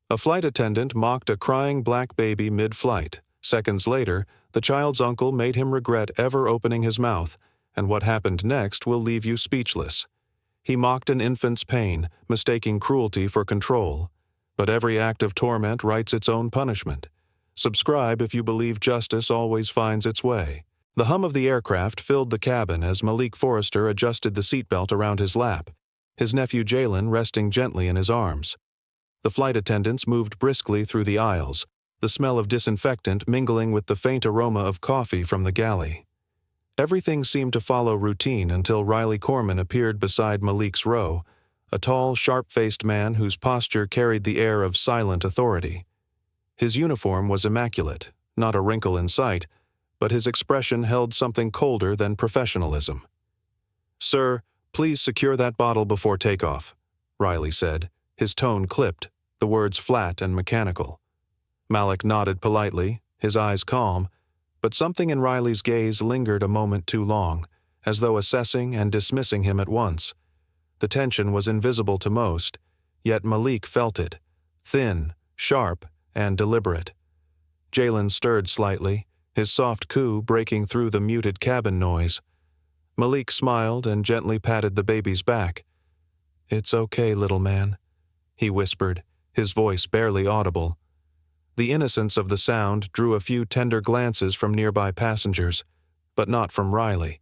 A flight attendant mocked a crying black baby mid-flight. Seconds later, the child's uncle made him regret ever opening his mouth, and what happened next will leave you speechless. He mocked an infant's pain, mistaking cruelty for control. But every act of torment writes its own punishment. Subscribe if you believe justice always finds its way. The hum of the aircraft filled the cabin as Malik Forrester adjusted the seatbelt around his lap, his nephew Jalen resting gently in his arms. The flight attendants moved briskly through the aisles, the smell of disinfectant mingling with the faint aroma of coffee from the galley. Everything seemed to follow routine until Riley Corman appeared beside Malik's row, a tall, sharp-faced man whose posture carried the air of silent authority. His uniform was immaculate, not a wrinkle in sight, but his expression held something colder than professionalism. "Sir, please secure that bottle before takeoff," Riley said, his tone clipped, the words flat and mechanical. Malik nodded politely, his eyes calm, but something in Riley's gaze lingered a moment too long, as though assessing and dismissing him at once. The tension was invisible to most, yet Malik felt it, thin, sharp, and deliberate. Jalen stirred slightly, his soft coo breaking through the muted cabin noise. Malik smiled and gently patted the baby's back. "It's okay, little man," he whispered, his voice barely audible. The innocence of the sound drew a few tender glances from nearby passengers, but not from Riley.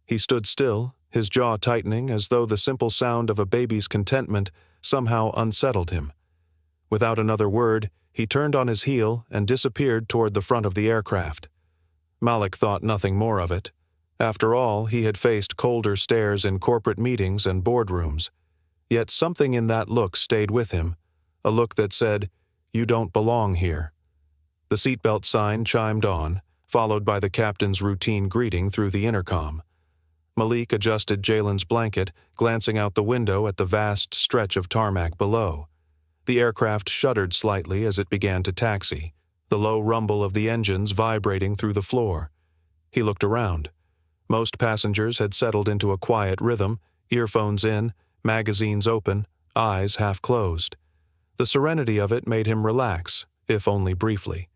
He stood still, his jaw tightening as though the simple sound of a baby's contentment somehow unsettled him. Without another word, he turned on his heel and disappeared toward the front of the aircraft. Malik thought nothing more of it. After all, he had faced colder stares in corporate meetings and boardrooms. Yet something in that look stayed with him, a look that said, "You don't belong here." The seatbelt sign chimed on, followed by the captain's routine greeting through the intercom. Malik adjusted Jalen's blanket, glancing out the window at the vast stretch of tarmac below. The aircraft shuddered slightly as it began to taxi, the low rumble of the engines vibrating through the floor. He looked around. Most passengers had settled into a quiet rhythm, earphones in, magazines open, eyes half closed. The serenity of it made him relax, if only briefly.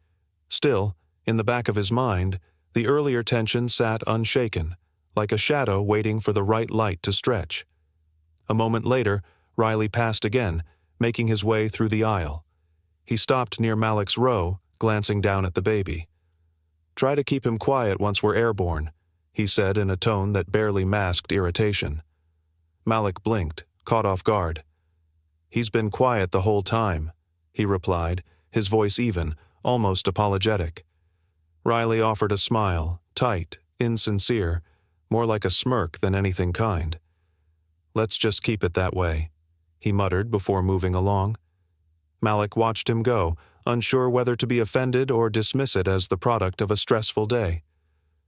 Still, in the back of his mind, the earlier tension sat unshaken, like a shadow waiting for the right light to stretch. A moment later, Riley passed again, making his way through the aisle. He stopped near Malik's row, glancing down at the baby. "Try to keep him quiet once we're airborne," he said in a tone that barely masked irritation. Malik blinked, caught off guard. "He's been quiet the whole time," he replied, his voice even, almost apologetic. Riley offered a smile, tight, insincere, more like a smirk than anything kind. "Let's just keep it that way," he muttered before moving along. Malik watched him go, unsure whether to be offended or dismiss it as the product of a stressful day.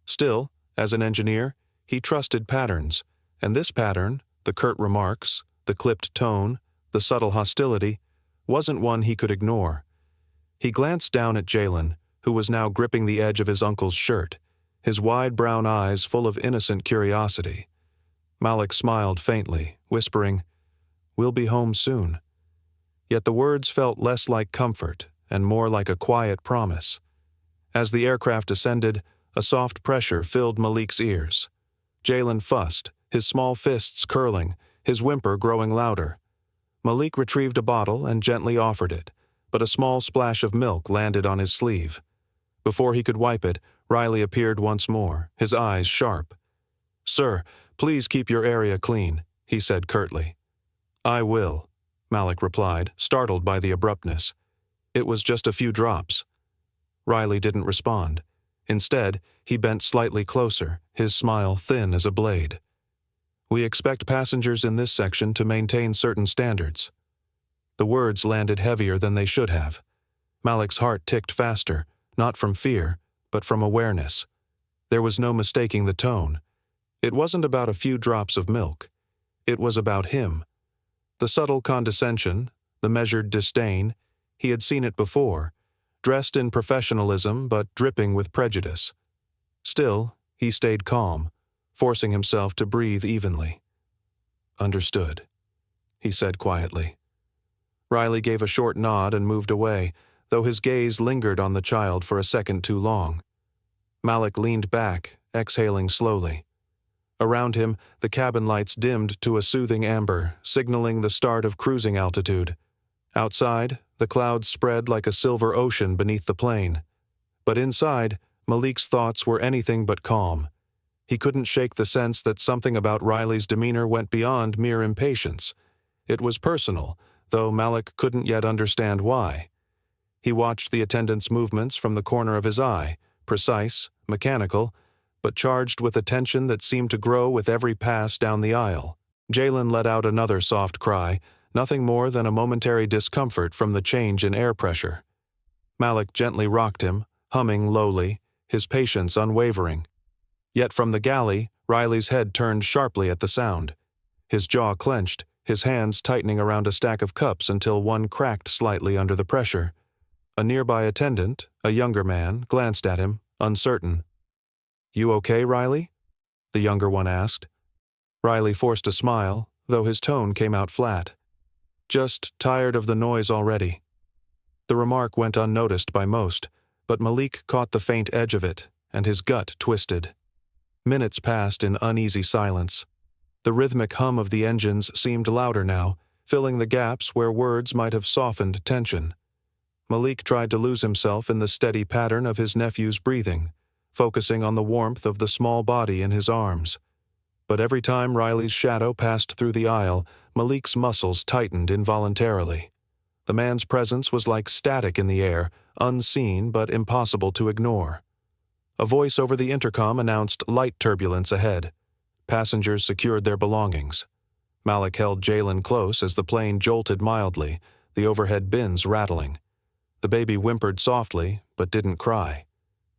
Still, as an engineer, he trusted patterns, and this pattern, the curt remarks, the clipped tone, the subtle hostility, wasn't one he could ignore. He glanced down at Jalen, who was now gripping the edge of his uncle's shirt, his wide brown eyes full of innocent curiosity. Malik smiled faintly, whispering, "We'll be home soon." Yet the words felt less like comfort and more like a quiet promise. As the aircraft ascended, a soft pressure filled Malik's ears. Jalen fussed, his small fists curling, his whimper growing louder. Malik retrieved a bottle and gently offered it, but a small splash of milk landed on his sleeve. Before he could wipe it, Riley appeared once more, his eyes sharp. "Sir, please keep your area clean," he said curtly. "I will," Malik replied, startled by the abruptness. "It was just a few drops." Riley didn't respond. Instead, he bent slightly closer, his smile thin as a blade. "We expect passengers in this section to maintain certain standards." The words landed heavier than they should have. Malik's heart ticked faster, not from fear, but from awareness. There was no mistaking the tone. It wasn't about a few drops of milk. It was about him. The subtle condescension, the measured disdain, he had seen it before, dressed in professionalism but dripping with prejudice. Still, he stayed calm, forcing himself to breathe evenly. "Understood," he said quietly. Riley gave a short nod and moved away, though his gaze lingered on the child for a second too long. Malik leaned back, exhaling slowly. Around him, the cabin lights dimmed to a soothing amber, signaling the start of cruising altitude. Outside, the clouds spread like a silver ocean beneath the plane. But inside, Malik's thoughts were anything but calm. He couldn't shake the sense that something about Riley's demeanor went beyond mere impatience. It was personal, though Malik couldn't yet understand why. He watched the attendant's movements from the corner of his eye, precise, mechanical, but charged with a tension that seemed to grow with every pass down the aisle. Jalen let out another soft cry, nothing more than a momentary discomfort from the change in air pressure. Malik gently rocked him, humming lowly, his patience unwavering. Yet from the galley, Riley's head turned sharply at the sound. His jaw clenched, his hands tightening around a stack of cups until one cracked slightly under the pressure. A nearby attendant, a younger man, glanced at him, uncertain. "You okay, Riley?" the younger one asked. Riley forced a smile, though his tone came out flat. "Just tired of the noise already." The remark went unnoticed by most, but Malik caught the faint edge of it, and his gut twisted. Minutes passed in uneasy silence. The rhythmic hum of the engines seemed louder now, filling the gaps where words might have softened tension. Malik tried to lose himself in the steady pattern of his nephew's breathing, focusing on the warmth of the small body in his arms. But every time Riley's shadow passed through the aisle, Malik's muscles tightened involuntarily. The man's presence was like static in the air, unseen but impossible to ignore. A voice over the intercom announced light turbulence ahead. Passengers secured their belongings. Malik held Jalen close as the plane jolted mildly, the overhead bins rattling. The baby whimpered softly, but didn't cry.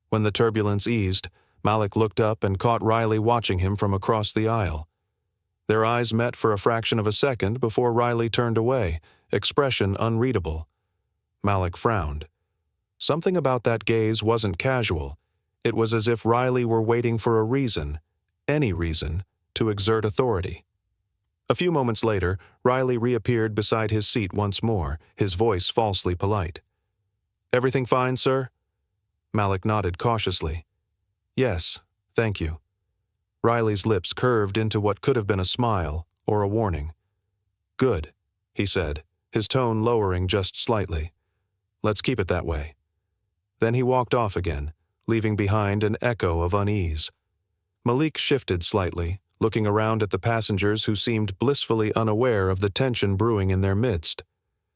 When the turbulence eased, Malik looked up and caught Riley watching him from across the aisle. Their eyes met for a fraction of a second before Riley turned away, expression unreadable. Malik frowned. Something about that gaze wasn't casual. It was as if Riley were waiting for a reason, any reason, to exert authority. A few moments later, Riley reappeared beside his seat once more, his voice falsely polite. "Everything fine, sir?" Malik nodded cautiously. "Yes, thank you." Riley's lips curved into what could have been a smile or a warning. "Good," he said, his tone lowering just slightly. "Let's keep it that way." Then he walked off again, leaving behind an echo of unease. Malik shifted slightly, looking around at the passengers who seemed blissfully unaware of the tension brewing in their midst.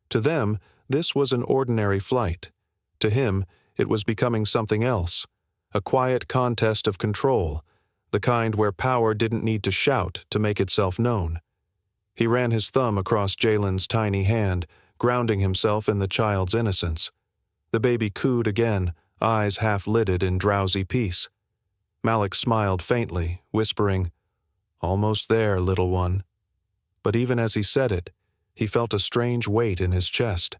To them, this was an ordinary flight. To him, it was becoming something else, a quiet contest of control, the kind where power didn't need to shout to make itself known. He ran his thumb across Jalen's tiny hand, grounding himself in the child's innocence. The baby cooed again, eyes half-lidded in drowsy peace. Malik smiled faintly, whispering, "Almost there, little one." But even as he said it, he felt a strange weight in his chest.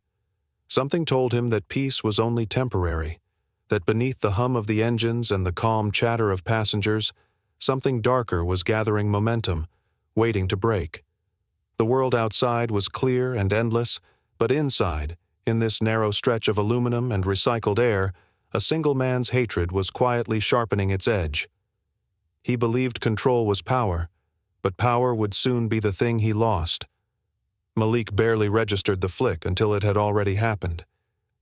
Something told him that peace was only temporary, that beneath the hum of the engines and the calm chatter of passengers, something darker was gathering momentum, waiting to break. The world outside was clear and endless, but inside, in this narrow stretch of aluminum and recycled air, a single man's hatred was quietly sharpening its edge. He believed control was power, but power would soon be the thing he lost. Malik barely registered the flick until it had already happened.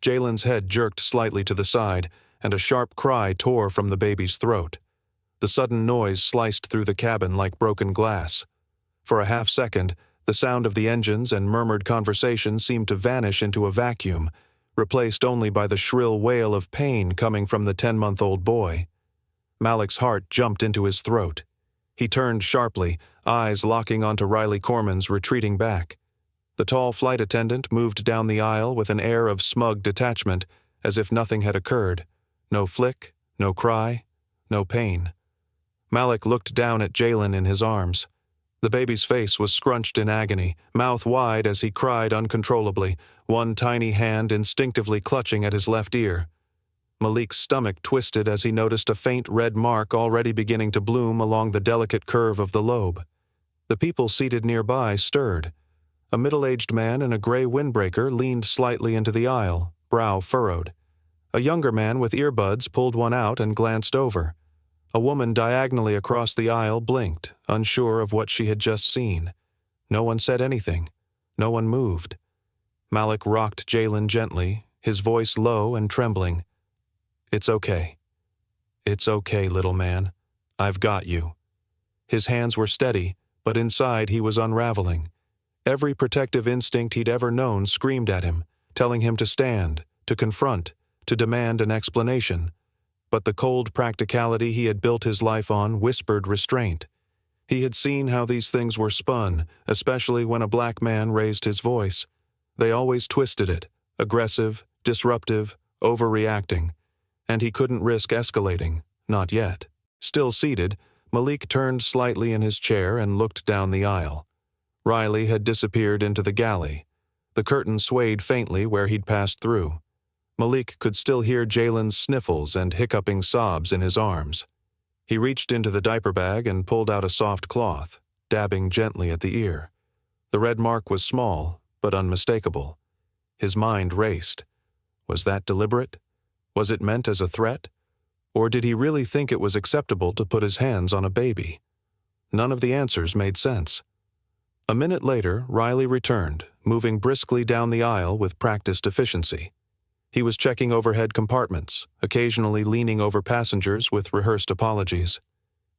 Jalen's head jerked slightly to the side, and a sharp cry tore from the baby's throat. The sudden noise sliced through the cabin like broken glass. For a half-second, the sound of the engines and murmured conversation seemed to vanish into a vacuum, replaced only by the shrill wail of pain coming from the 10-month-old boy. Malik's heart jumped into his throat. He turned sharply, eyes locking onto Riley Corman's retreating back. The tall flight attendant moved down the aisle with an air of smug detachment, as if nothing had occurred. No flick, no cry, no pain. Malik looked down at Jalen in his arms. The baby's face was scrunched in agony, mouth wide as he cried uncontrollably, one tiny hand instinctively clutching at his left ear. Malik's stomach twisted as he noticed a faint red mark already beginning to bloom along the delicate curve of the lobe. The people seated nearby stirred. A middle-aged man in a gray windbreaker leaned slightly into the aisle, brow furrowed. A younger man with earbuds pulled one out and glanced over. A woman diagonally across the aisle blinked, unsure of what she had just seen. No one said anything. No one moved. Malik rocked Jalen gently, his voice low and trembling. "It's okay. It's okay, little man. I've got you." His hands were steady, but inside he was unraveling. Every protective instinct he'd ever known screamed at him, telling him to stand, to confront, to demand an explanation. But the cold practicality he had built his life on whispered restraint. He had seen how these things were spun, especially when a black man raised his voice. They always twisted it, aggressive, disruptive, overreacting. And he couldn't risk escalating, not yet. Still seated, Malik turned slightly in his chair and looked down the aisle. Riley had disappeared into the galley. The curtain swayed faintly where he'd passed through. Malik could still hear Jalen's sniffles and hiccuping sobs in his arms. He reached into the diaper bag and pulled out a soft cloth, dabbing gently at the ear. The red mark was small, but unmistakable. His mind raced. Was that deliberate? Was it meant as a threat? Or did he really think it was acceptable to put his hands on a baby? None of the answers made sense. A minute later, Riley returned, moving briskly down the aisle with practiced efficiency. He was checking overhead compartments, occasionally leaning over passengers with rehearsed apologies.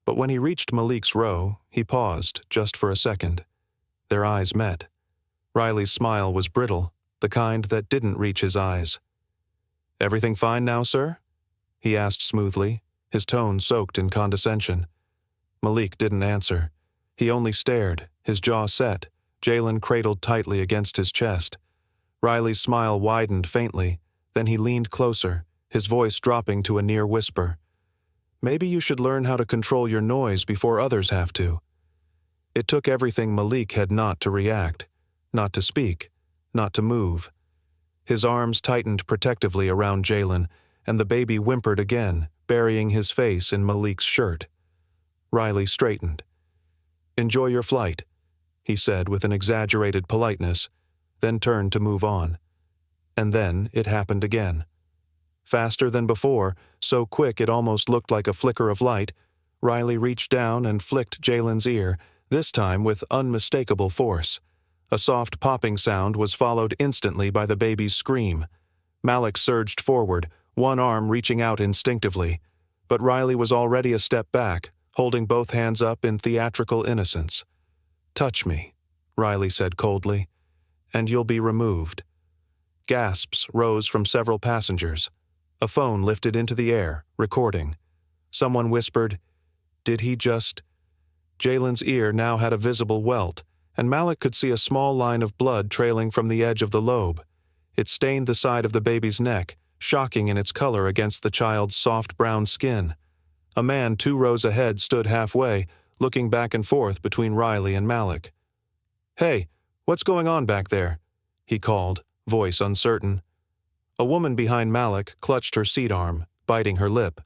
But when he reached Malik's row, he paused just for a second. Their eyes met. Riley's smile was brittle, the kind that didn't reach his eyes. "Everything fine now, sir?" he asked smoothly, his tone soaked in condescension. Malik didn't answer. He only stared, his jaw set, Jalen cradled tightly against his chest. Riley's smile widened faintly, then he leaned closer, his voice dropping to a near whisper. "Maybe you should learn how to control your noise before others have to." It took everything Malik had not to react, not to speak, not to move. His arms tightened protectively around Jalen, and the baby whimpered again, burying his face in Malik's shirt. Riley straightened. "Enjoy your flight," he said with an exaggerated politeness, then turned to move on. And then it happened again. Faster than before, so quick it almost looked like a flicker of light, Riley reached down and flicked Jalen's ear, this time with unmistakable force. A soft popping sound was followed instantly by the baby's scream. Malik surged forward, one arm reaching out instinctively, but Riley was already a step back, holding both hands up in theatrical innocence. "Touch me," Riley said coldly, "and you'll be removed." Gasps rose from several passengers. A phone lifted into the air, recording. Someone whispered, "Did he just—" Jalen's ear now had a visible welt, and Malik could see a small line of blood trailing from the edge of the lobe. It stained the side of the baby's neck, shocking in its color against the child's soft brown skin. A man 2 rows ahead stood halfway, looking back and forth between Riley and Malik. "Hey, what's going on back there?" he called, voice uncertain. A woman behind Malik clutched her seat arm, biting her lip.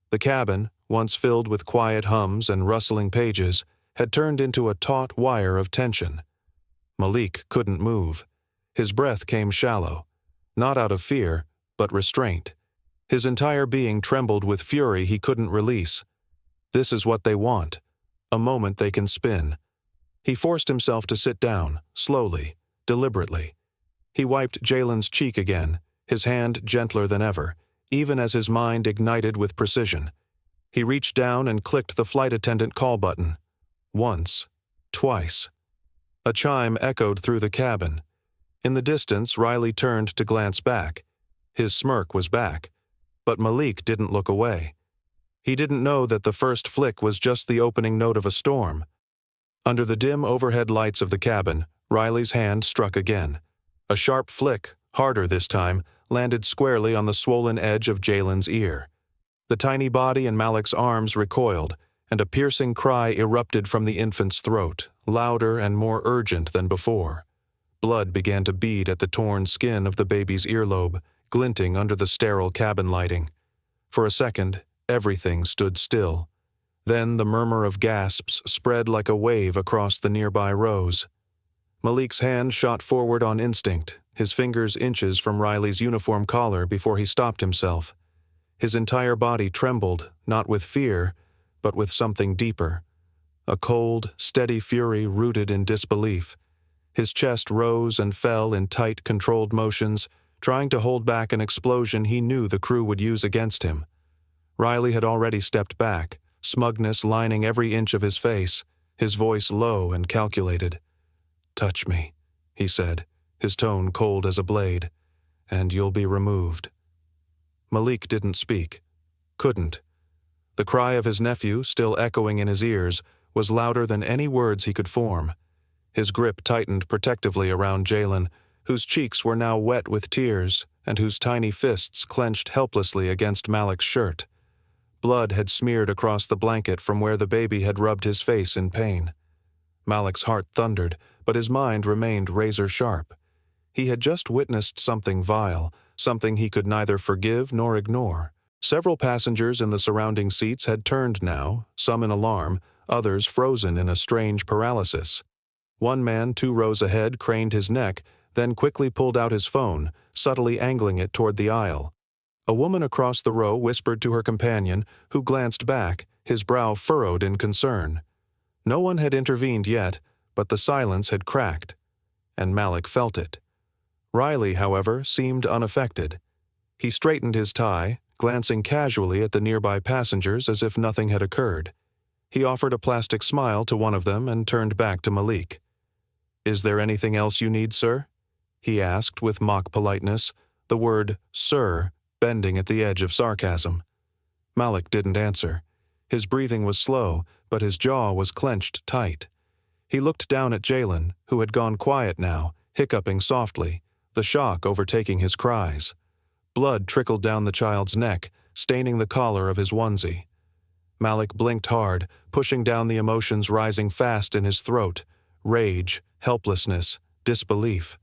The cabin, once filled with quiet hums and rustling pages, had turned into a taut wire of tension. Malik couldn't move. His breath came shallow, not out of fear, but restraint. His entire being trembled with fury he couldn't release. This is what they want, a moment they can spin. He forced himself to sit down, slowly, deliberately. He wiped Jalen's cheek again, his hand gentler than ever, even as his mind ignited with precision. He reached down and clicked the flight attendant call button. Once, twice. A chime echoed through the cabin. In the distance, Riley turned to glance back. His smirk was back. But Malik didn't look away. He didn't know that the first flick was just the opening note of a storm. Under the dim overhead lights of the cabin, Riley's hand struck again. A sharp flick, harder this time, landed squarely on the swollen edge of Jalen's ear. The tiny body in Malik's arms recoiled, and a piercing cry erupted from the infant's throat, louder and more urgent than before. Blood began to bead at the torn skin of the baby's earlobe, glinting under the sterile cabin lighting. For a second, everything stood still. Then the murmur of gasps spread like a wave across the nearby rows. Malik's hand shot forward on instinct, his fingers inches from Riley's uniform collar before he stopped himself. His entire body trembled, not with fear, but with something deeper. A cold, steady fury rooted in disbelief. His chest rose and fell in tight, controlled motions, trying to hold back an explosion he knew the crew would use against him. Riley had already stepped back, smugness lining every inch of his face, his voice low and calculated. "Touch me," he said, his tone cold as a blade, "and you'll be removed." Malik didn't speak. Couldn't. The cry of his nephew, still echoing in his ears, was louder than any words he could form. His grip tightened protectively around Jalen, whose cheeks were now wet with tears and whose tiny fists clenched helplessly against Malik's shirt. Blood had smeared across the blanket from where the baby had rubbed his face in pain. Malik's heart thundered, but his mind remained razor-sharp. He had just witnessed something vile, something he could neither forgive nor ignore. Several passengers in the surrounding seats had turned now, some in alarm, others frozen in a strange paralysis. One man 2 rows ahead craned his neck, then quickly pulled out his phone, subtly angling it toward the aisle. A woman across the row whispered to her companion, who glanced back, his brow furrowed in concern. No one had intervened yet, but the silence had cracked, and Malik felt it. Riley, however, seemed unaffected. He straightened his tie, glancing casually at the nearby passengers as if nothing had occurred. He offered a plastic smile to one of them and turned back to Malik. "Is there anything else you need, sir?" he asked with mock politeness, the word "sir" bending at the edge of sarcasm. Malik didn't answer. His breathing was slow, but his jaw was clenched tight. He looked down at Jalen, who had gone quiet now, hiccuping softly, the shock overtaking his cries. Blood trickled down the child's neck, staining the collar of his onesie. Malik blinked hard, pushing down the emotions rising fast in his throat: rage, helplessness, disbelief.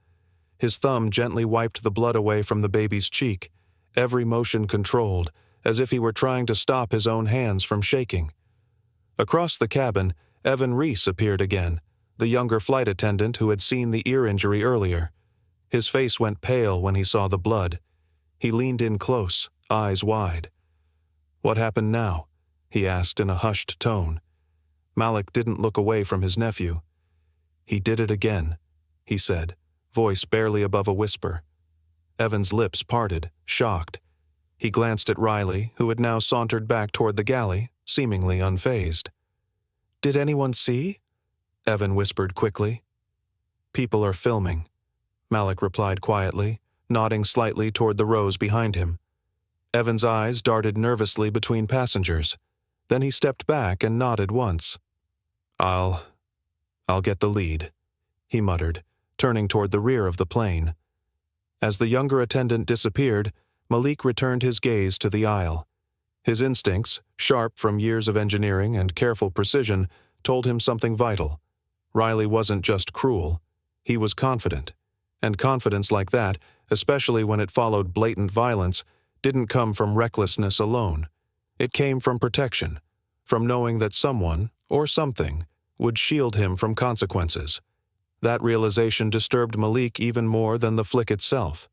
His thumb gently wiped the blood away from the baby's cheek, every motion controlled, as if he were trying to stop his own hands from shaking. Across the cabin, Evan Reese appeared again, the younger flight attendant who had seen the ear injury earlier. His face went pale when he saw the blood. He leaned in close, eyes wide. "What happened now?" he asked in a hushed tone. Malik didn't look away from his nephew. "He did it again," he said, voice barely above a whisper. Evan's lips parted, shocked. He glanced at Riley, who had now sauntered back toward the galley, seemingly unfazed. "Did anyone see?" Evan whispered quickly. "People are filming," Malik replied quietly, nodding slightly toward the rows behind him. Evan's eyes darted nervously between passengers. Then he stepped back and nodded once. I'll get the lead," he muttered, turning toward the rear of the plane. As the younger attendant disappeared, Malik returned his gaze to the aisle. His instincts, sharp from years of engineering and careful precision, told him something vital. Riley wasn't just cruel. He was confident. And confidence like that, especially when it followed blatant violence, didn't come from recklessness alone. It came from protection, from knowing that someone, or something, would shield him from consequences. That realization disturbed Malik even more than the flick itself.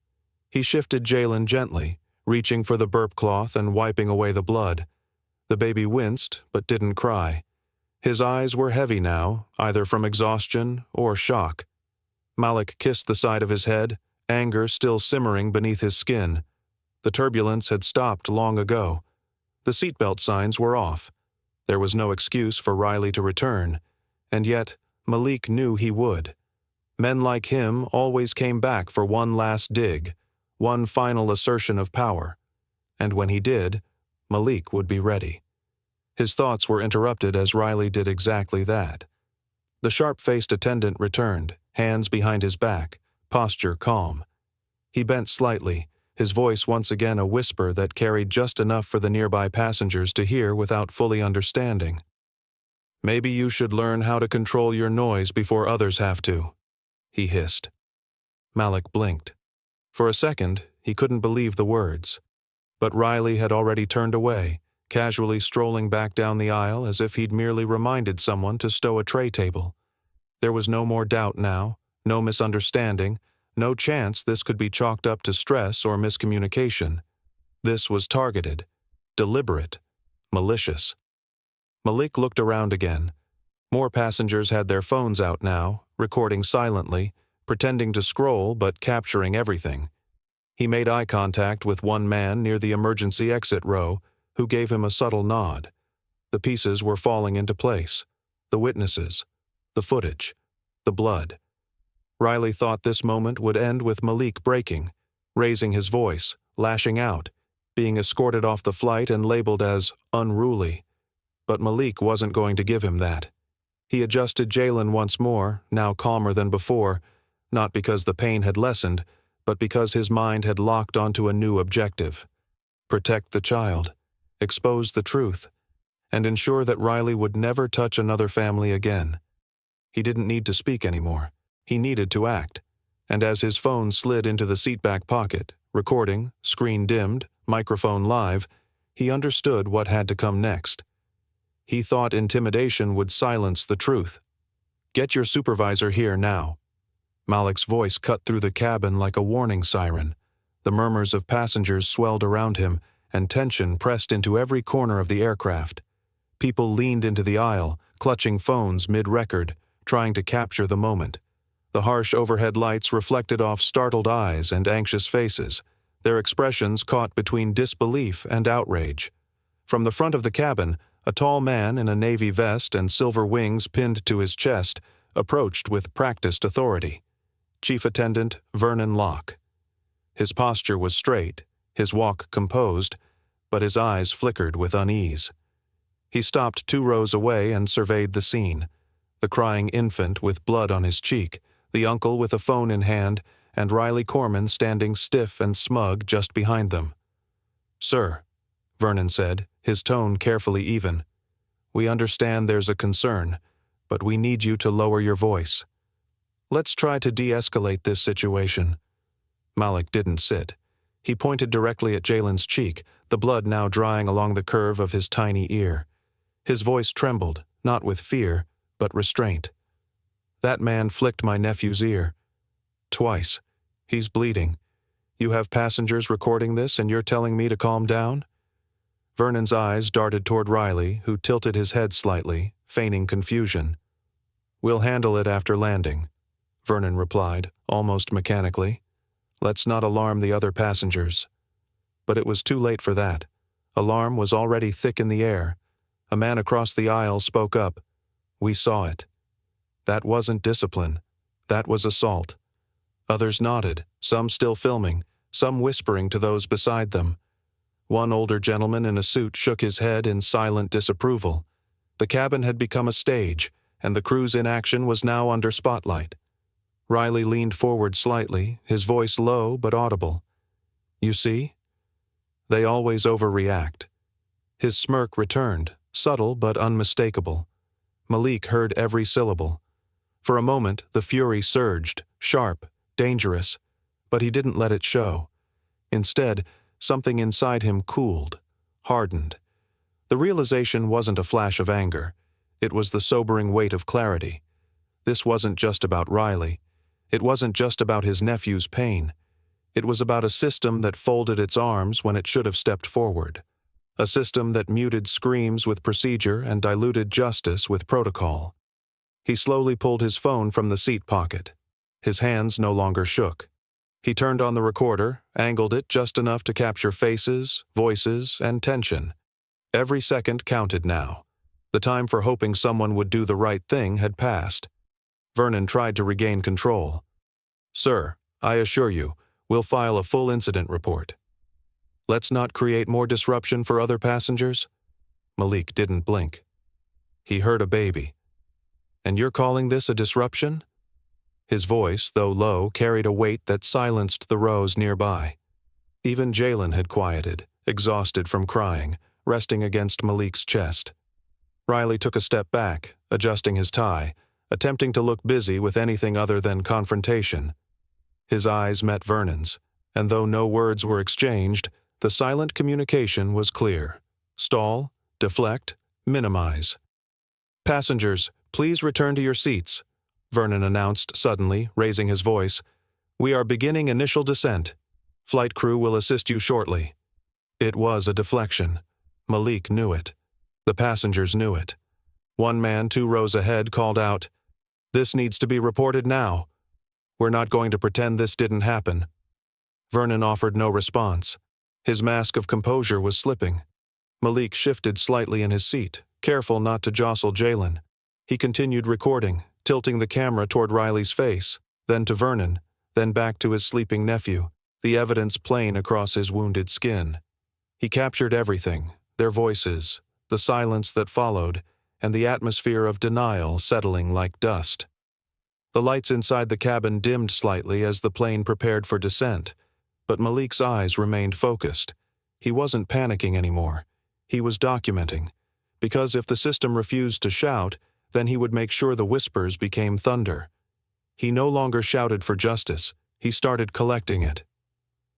He shifted Jalen gently, reaching for the burp cloth and wiping away the blood. The baby winced, but didn't cry. His eyes were heavy now, either from exhaustion or shock. Malik kissed the side of his head, anger still simmering beneath his skin. The turbulence had stopped long ago. The seatbelt signs were off. There was no excuse for Riley to return, and yet Malik knew he would. Men like him always came back for one last dig, one final assertion of power. And when he did, Malik would be ready. His thoughts were interrupted as Riley did exactly that. The sharp-faced attendant returned, hands behind his back, posture calm. He bent slightly, his voice once again a whisper that carried just enough for the nearby passengers to hear without fully understanding. "Maybe you should learn how to control your noise before others have to," he hissed. Malik blinked. For a second, he couldn't believe the words. But Riley had already turned away, casually strolling back down the aisle as if he'd merely reminded someone to stow a tray table. There was no more doubt now, No misunderstanding, no chance this could be chalked up to stress or miscommunication. This was targeted, deliberate, malicious. Malik looked around again. More passengers had their phones out now, recording silently, pretending to scroll but capturing everything. He made eye contact with one man near the emergency exit row, who gave him a subtle nod. The pieces were falling into place. The witnesses, the footage, the blood. Riley thought this moment would end with Malik breaking, raising his voice, lashing out, being escorted off the flight and labeled as unruly. But Malik wasn't going to give him that. He adjusted Jalen once more, now calmer than before, not because the pain had lessened, but because his mind had locked onto a new objective. Protect the child, expose the truth, and ensure that Riley would never touch another family again. He didn't need to speak anymore. He needed to act. And as his phone slid into the seatback pocket, recording, screen dimmed, microphone live, he understood what had to come next. He thought intimidation would silence the truth. "Get your supervisor here now." Malik's voice cut through the cabin like a warning siren. The murmurs of passengers swelled around him, and tension pressed into every corner of the aircraft. People leaned into the aisle, clutching phones mid-record, trying to capture the moment. The harsh overhead lights reflected off startled eyes and anxious faces, their expressions caught between disbelief and outrage. From the front of the cabin, a tall man in a navy vest and silver wings pinned to his chest approached with practiced authority. Chief Attendant Vernon Locke. His posture was straight, his walk composed, but his eyes flickered with unease. He stopped 2 rows away and surveyed the scene. The crying infant with blood on his cheek, the uncle with a phone in hand, and Riley Corman standing stiff and smug just behind them. "Sir," Vernon said, his tone carefully even, "we understand there's a concern, but we need you to lower your voice. Let's try to de-escalate this situation." Malik didn't sit. He pointed directly at Jalen's cheek, the blood now drying along the curve of his tiny ear. His voice trembled, not with fear, but restraint. "That man flicked my nephew's ear. Twice. He's bleeding. You have passengers recording this and you're telling me to calm down?" Vernon's eyes darted toward Riley, who tilted his head slightly, feigning confusion. "We'll handle it after landing," Vernon replied, almost mechanically. "Let's not alarm the other passengers." But it was too late for that. Alarm was already thick in the air. A man across the aisle spoke up. "We saw it." That wasn't discipline. That was assault. Others nodded, some still filming, some whispering to those beside them. One older gentleman in a suit shook his head in silent disapproval. The cabin had become a stage, and the crew's inaction was now under spotlight. Riley leaned forward slightly, his voice low but audible. "You see? They always overreact." His smirk returned, subtle but unmistakable. Malik heard every syllable. For a moment, the fury surged, sharp, dangerous, but he didn't let it show. Instead, something inside him cooled, hardened. The realization wasn't a flash of anger. It was the sobering weight of clarity. This wasn't just about Riley. It wasn't just about his nephew's pain. It was about a system that folded its arms when it should have stepped forward. A system that muted screams with procedure and diluted justice with protocol. He slowly pulled his phone from the seat pocket. His hands no longer shook. He turned on the recorder, angled it just enough to capture faces, voices, and tension. Every second counted now. The time for hoping someone would do the right thing had passed. Vernon tried to regain control. "Sir, I assure you, we'll file a full incident report. Let's not create more disruption for other passengers." Malik didn't blink. "He heard a baby. And you're calling this a disruption?" His voice, though low, carried a weight that silenced the rows nearby. Even Jalen had quieted, exhausted from crying, resting against Malik's chest. Riley took a step back, adjusting his tie, attempting to look busy with anything other than confrontation. His eyes met Vernon's, and though no words were exchanged, the silent communication was clear. Stall, deflect, minimize. "Passengers, please return to your seats. Vernon announced suddenly, raising his voice. "We are beginning initial descent. Flight crew will assist you shortly." It was a deflection. Malik knew it. The passengers knew it. One man 2 rows ahead called out, "This needs to be reported now. We're not going to pretend this didn't happen." Vernon offered no response. His mask of composure was slipping. Malik shifted slightly in his seat, careful not to jostle Jalen. He continued recording, tilting the camera toward Riley's face, then to Vernon, then back to his sleeping nephew, the evidence plain across his wounded skin. He captured everything, their voices, the silence that followed, and the atmosphere of denial settling like dust. The lights inside the cabin dimmed slightly as the plane prepared for descent, but Malik's eyes remained focused. He wasn't panicking anymore. He was documenting, because if the system refused to shout, then he would make sure the whispers became thunder. He no longer shouted for justice. He started collecting it.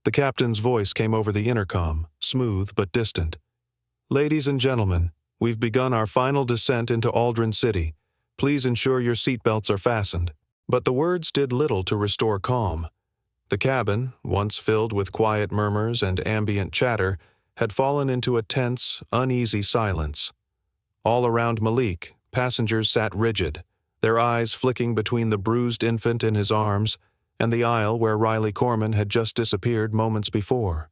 The captain's voice came over the intercom, smooth but distant. "Ladies and gentlemen, we've begun our final descent into Aldrin City. Please ensure your seatbelts are fastened." But the words did little to restore calm. The cabin, once filled with quiet murmurs and ambient chatter, had fallen into a tense, uneasy silence. All around Malik, passengers sat rigid, their eyes flicking between the bruised infant in his arms and the aisle where Riley Corman had just disappeared moments before.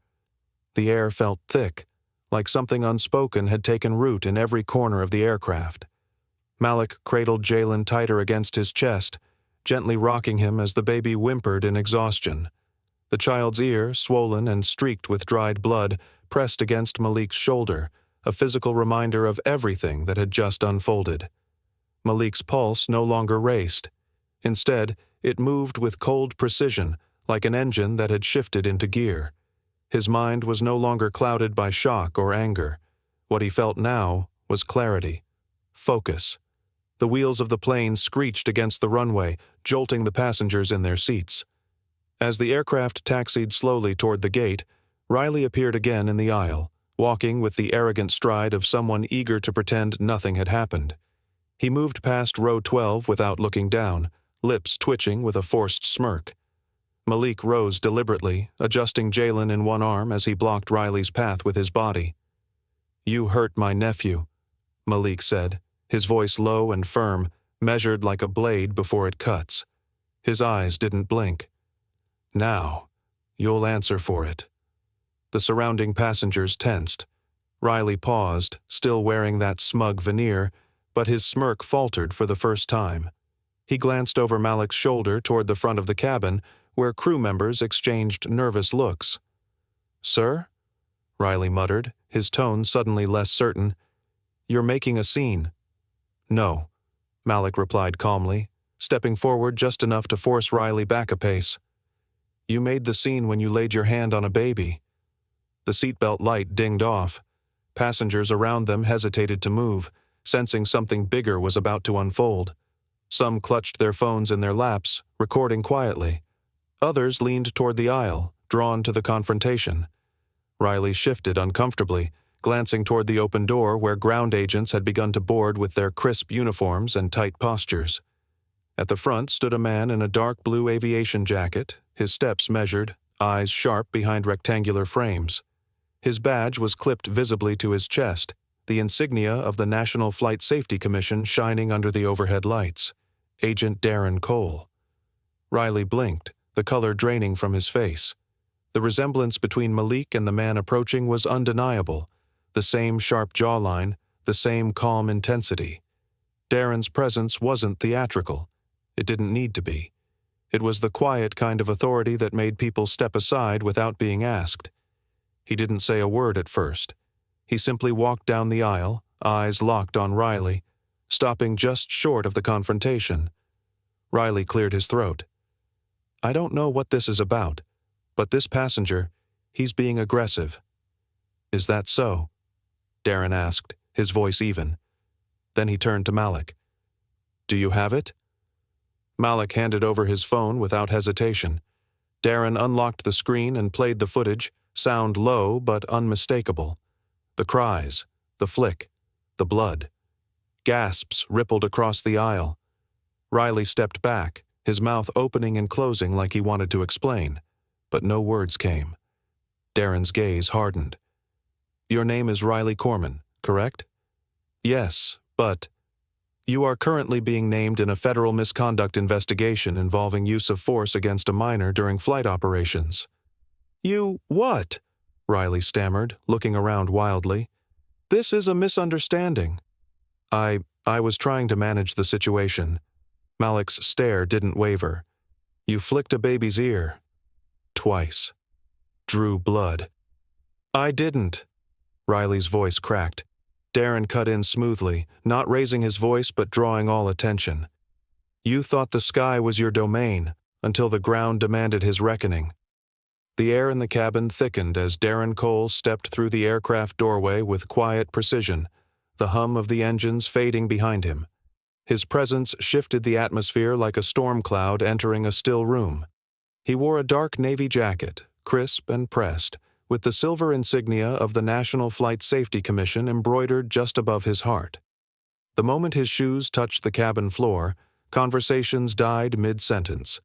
The air felt thick, like something unspoken had taken root in every corner of the aircraft. Malik cradled Jalen tighter against his chest, gently rocking him as the baby whimpered in exhaustion. The child's ear, swollen and streaked with dried blood, pressed against Malik's shoulder, a physical reminder of everything that had just unfolded. Malik's pulse no longer raced. Instead, it moved with cold precision, like an engine that had shifted into gear. His mind was no longer clouded by shock or anger. What he felt now was clarity, focus. The wheels of the plane screeched against the runway, jolting the passengers in their seats. As the aircraft taxied slowly toward the gate, Riley appeared again in the aisle, walking with the arrogant stride of someone eager to pretend nothing had happened. He moved past row 12 without looking down, lips twitching with a forced smirk. Malik rose deliberately, adjusting Jalen in one arm as he blocked Riley's path with his body. "You hurt my nephew," Malik said, his voice low and firm, measured like a blade before it cuts. His eyes didn't blink. "Now, you'll answer for it." The surrounding passengers tensed. Riley paused, still wearing that smug veneer, but his smirk faltered for the first time. He glanced over Malik's shoulder toward the front of the cabin, where crew members exchanged nervous looks. "Sir?" Riley muttered, his tone suddenly less certain. "You're making a scene." "No," Malik replied calmly, stepping forward just enough to force Riley back a pace. "You made the scene when you laid your hand on a baby." The seatbelt light dinged off. Passengers around them hesitated to move, sensing something bigger was about to unfold. Some clutched their phones in their laps, recording quietly. Others leaned toward the aisle, drawn to the confrontation. Riley shifted uncomfortably, glancing toward the open door where ground agents had begun to board with their crisp uniforms and tight postures. At the front stood a man in a dark blue aviation jacket, his steps measured, eyes sharp behind rectangular frames. His badge was clipped visibly to his chest, the insignia of the National Flight Safety Commission shining under the overhead lights. Agent Darren Cole. Riley blinked, the color draining from his face. The resemblance between Malik and the man approaching was undeniable. The same sharp jawline, the same calm intensity. Darren's presence wasn't theatrical. It didn't need to be. It was the quiet kind of authority that made people step aside without being asked. He didn't say a word at first. He simply walked down the aisle, eyes locked on Riley, stopping just short of the confrontation. Riley cleared his throat. "I don't know what this is about, but this passenger, he's being aggressive." "Is that so?" Darren asked, his voice even. Then he turned to Malik. "Do you have it?" Malik handed over his phone without hesitation. Darren unlocked the screen and played the footage, sound low but unmistakable. The cries, the flick, the blood. Gasps rippled across the aisle. Riley stepped back, his mouth opening and closing like he wanted to explain, but no words came. Darren's gaze hardened. "Your name is Riley Corman, correct?" "Yes, but—" "You are currently being named in a federal misconduct investigation involving use of force against a minor during flight operations." "You what?" Riley stammered, looking around wildly. "This is a misunderstanding." I was trying to manage the situation." Malik's stare didn't waver. "You flicked a baby's ear. Twice. Drew blood." "I didn't." Riley's voice cracked. Darren cut in smoothly, not raising his voice but drawing all attention. "You thought the sky was your domain, until the ground demanded his reckoning." The air in the cabin thickened as Darren Cole stepped through the aircraft doorway with quiet precision, the hum of the engines fading behind him. His presence shifted the atmosphere like a storm cloud entering a still room. He wore a dark navy jacket, crisp and pressed, with the silver insignia of the National Flight Safety Commission embroidered just above his heart. The moment his shoes touched the cabin floor, conversations died mid-sentence.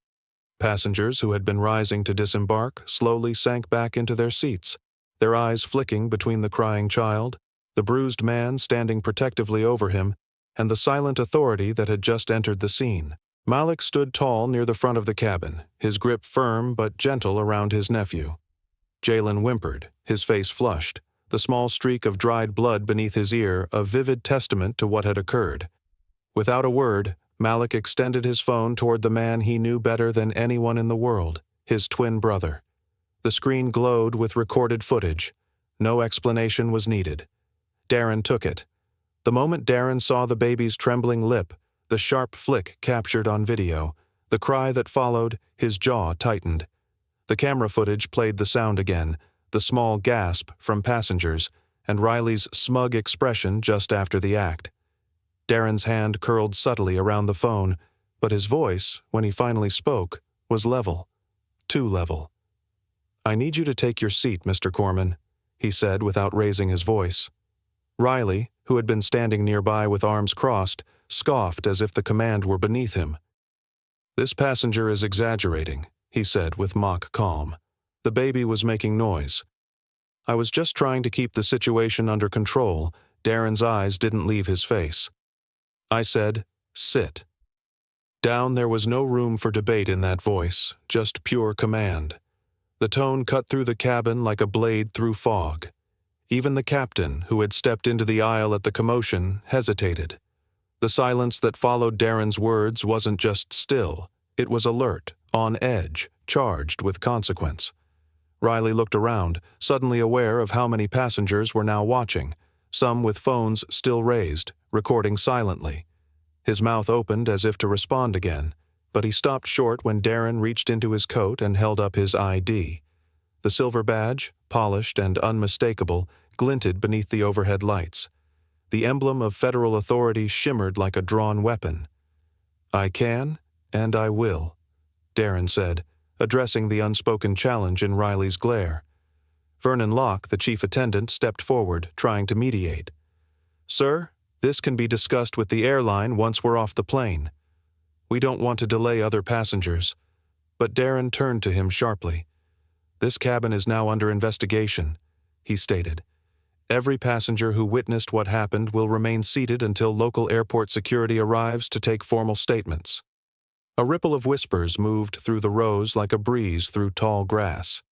Passengers who had been rising to disembark slowly sank back into their seats, their eyes flicking between the crying child, the bruised man standing protectively over him, and the silent authority that had just entered the scene. Malik stood tall near the front of the cabin, his grip firm but gentle around his nephew. Jalen whimpered, his face flushed, the small streak of dried blood beneath his ear a vivid testament to what had occurred. Without a word, Malik extended his phone toward the man he knew better than anyone in the world, his twin brother. The screen glowed with recorded footage. No explanation was needed. Darren took it. The moment Darren saw the baby's trembling lip, the sharp flick captured on video, the cry that followed, his jaw tightened. The camera footage played the sound again, the small gasp from passengers, and Riley's smug expression just after the act. Darren's hand curled subtly around the phone, but his voice, when he finally spoke, was level. Too level. "I need you to take your seat, Mr. Corman," he said without raising his voice. Riley, who had been standing nearby with arms crossed, scoffed as if the command were beneath him. "This passenger is exaggerating," he said with mock calm. "The baby was making noise. I was just trying to keep the situation under control." Darren's eyes didn't leave his face. "I said, sit." Down there was no room for debate in that voice, just pure command. The tone cut through the cabin like a blade through fog. Even the captain, who had stepped into the aisle at the commotion, hesitated. The silence that followed Darren's words wasn't just still, it was alert, on edge, charged with consequence. Riley looked around, suddenly aware of how many passengers were now watching, some with phones still raised, recording silently. His mouth opened as if to respond again, but he stopped short when Darren reached into his coat and held up his ID. The silver badge, polished and unmistakable, glinted beneath the overhead lights. The emblem of federal authority shimmered like a drawn weapon. "I can, and I will," Darren said, addressing the unspoken challenge in Riley's glare. Vernon Locke, the chief attendant, stepped forward, trying to mediate. "Sir, this can be discussed with the airline once we're off the plane. We don't want to delay other passengers." But Darren turned to him sharply. "This cabin is now under investigation," he stated. "Every passenger who witnessed what happened will remain seated until local airport security arrives to take formal statements." A ripple of whispers moved through the rows like a breeze through tall grass.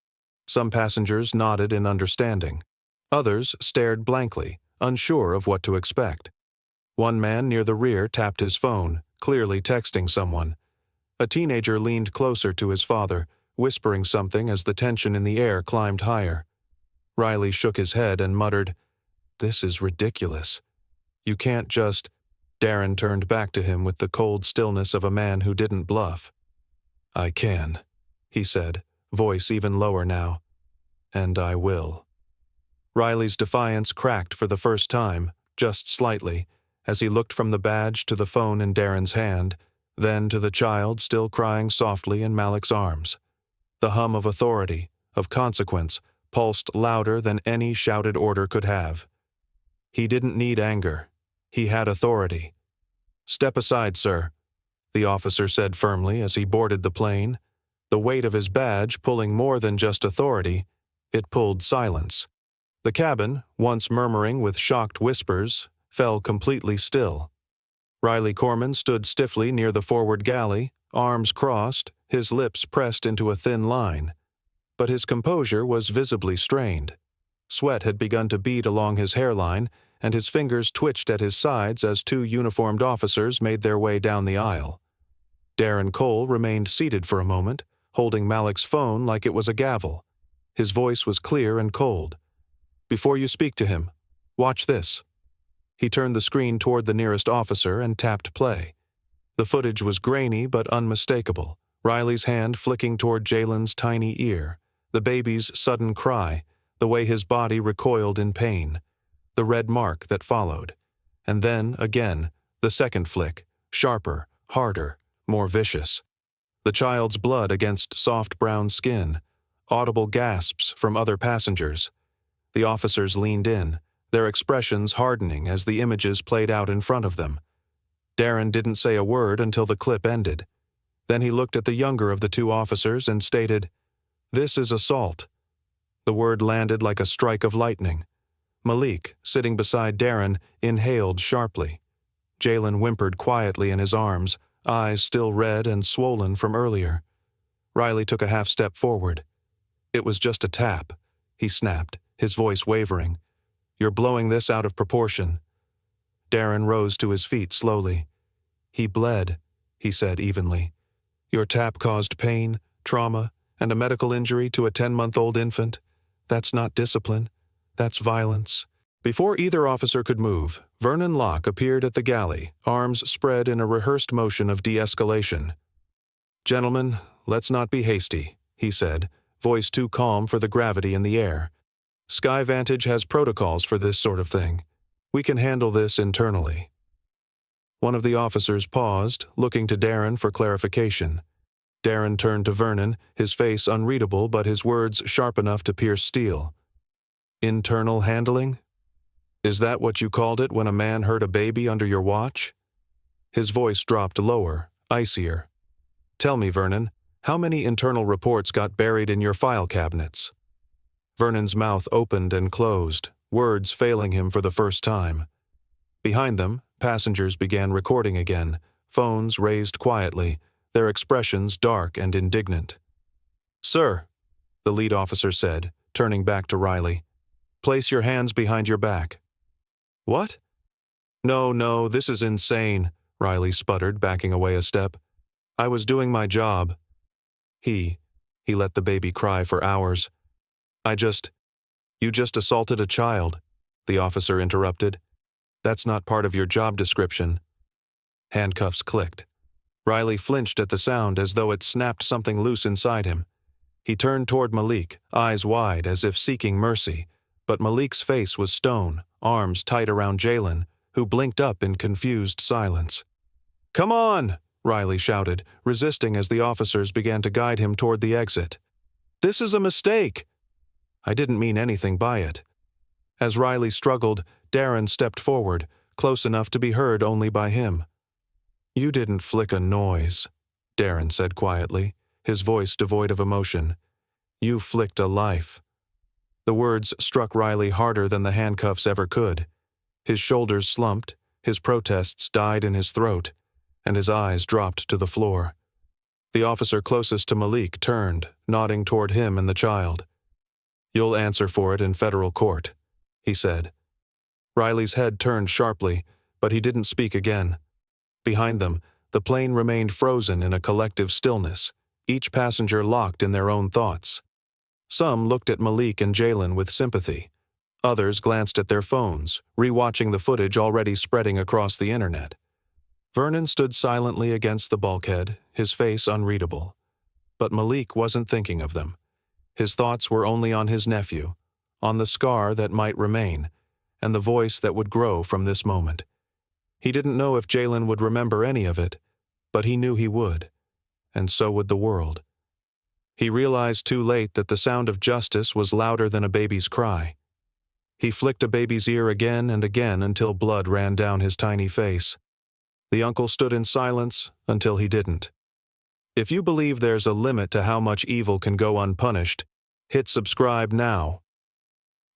Some passengers nodded in understanding. Others stared blankly, unsure of what to expect. One man near the rear tapped his phone, clearly texting someone. A teenager leaned closer to his father, whispering something as the tension in the air climbed higher. Riley shook his head and muttered, "This is ridiculous. You can't just—" Darren turned back to him with the cold stillness of a man who didn't bluff. "I can," he said, voice even lower now. "And I will." Riley's defiance cracked for the first time, just slightly, as he looked from the badge to the phone in Darren's hand, then to the child still crying softly in Malik's arms. The hum of authority, of consequence, pulsed louder than any shouted order could have. He didn't need anger. He had authority. "Step aside, sir." the officer said firmly as he boarded the plane. The weight of his badge pulling more than just authority, it pulled silence. The cabin, once murmuring with shocked whispers, fell completely still. Riley Corman stood stiffly near the forward galley, arms crossed, his lips pressed into a thin line. But his composure was visibly strained. Sweat had begun to bead along his hairline, and his fingers twitched at his sides as two uniformed officers made their way down the aisle. Darren Cole remained seated for a moment, holding Malik's phone like it was a gavel. His voice was clear and cold. "Before you speak to him, watch this." He turned the screen toward the nearest officer and tapped play. The footage was grainy but unmistakable, Riley's hand flicking toward Jalen's tiny ear, the baby's sudden cry, the way his body recoiled in pain, the red mark that followed. And then, again, the second flick, sharper, harder, more vicious. The child's blood against soft brown skin, audible gasps from other passengers. The officers leaned in, their expressions hardening as the images played out in front of them. Darren didn't say a word until the clip ended. Then he looked at the younger of the two officers and stated, "This is assault." The word landed like a strike of lightning. Malik, sitting beside Darren, inhaled sharply. Jalen whimpered quietly in his arms, eyes still red and swollen from earlier. Riley took a half step forward. "It was just a tap," he snapped, his voice wavering. "You're blowing this out of proportion." Darren rose to his feet slowly. "He bled," he said evenly. "Your tap caused pain, trauma, and a medical injury to a 10-month-old infant. That's not discipline. That's violence." Before either officer could move, Vernon Locke appeared at the galley, arms spread in a rehearsed motion of de-escalation. "Gentlemen, let's not be hasty," he said, voice too calm for the gravity in the air. "Sky Vantage has protocols for this sort of thing. We can handle this internally." One of the officers paused, looking to Darren for clarification. Darren turned to Vernon, his face unreadable but his words sharp enough to pierce steel. "Internal handling? Is that what you called it when a man hurt a baby under your watch?" His voice dropped lower, icier. "Tell me, Vernon, how many internal reports got buried in your file cabinets?" Vernon's mouth opened and closed, words failing him for the first time. Behind them, passengers began recording again, phones raised quietly, their expressions dark and indignant. "Sir," the lead officer said, turning back to Riley, "place your hands behind your back." "What?" No, this is insane," Riley sputtered, backing away a step. "I was doing my job." He let the baby cry for hours. You just assaulted a child," the officer interrupted. "That's not part of your job description." Handcuffs clicked. Riley flinched at the sound as though it snapped something loose inside him. He turned toward Malik, eyes wide as if seeking mercy, but Malik's face was stone, arms tight around Jalen, who blinked up in confused silence. "Come on!" Riley shouted, resisting as the officers began to guide him toward the exit. "This is a mistake!" "I didn't mean anything by it." As Riley struggled, Darren stepped forward, close enough to be heard only by him. "You didn't flick a noise," Darren said quietly, his voice devoid of emotion. "You flicked a life." The words struck Riley harder than the handcuffs ever could. His shoulders slumped, his protests died in his throat, and his eyes dropped to the floor. The officer closest to Malik turned, nodding toward him and the child. "You'll answer for it in federal court," he said. Riley's head turned sharply, but he didn't speak again. Behind them, the plane remained frozen in a collective stillness, each passenger locked in their own thoughts. Some looked at Malik and Jalen with sympathy. Others glanced at their phones, rewatching the footage already spreading across the internet. Vernon stood silently against the bulkhead, his face unreadable. But Malik wasn't thinking of them. His thoughts were only on his nephew, on the scar that might remain, and the voice that would grow from this moment. He didn't know if Jalen would remember any of it, but he knew he would, and so would the world. He realized too late that the sound of justice was louder than a baby's cry. He flicked a baby's ear again and again until blood ran down his tiny face. The uncle stood in silence until he didn't. If you believe there's a limit to how much evil can go unpunished, hit subscribe now.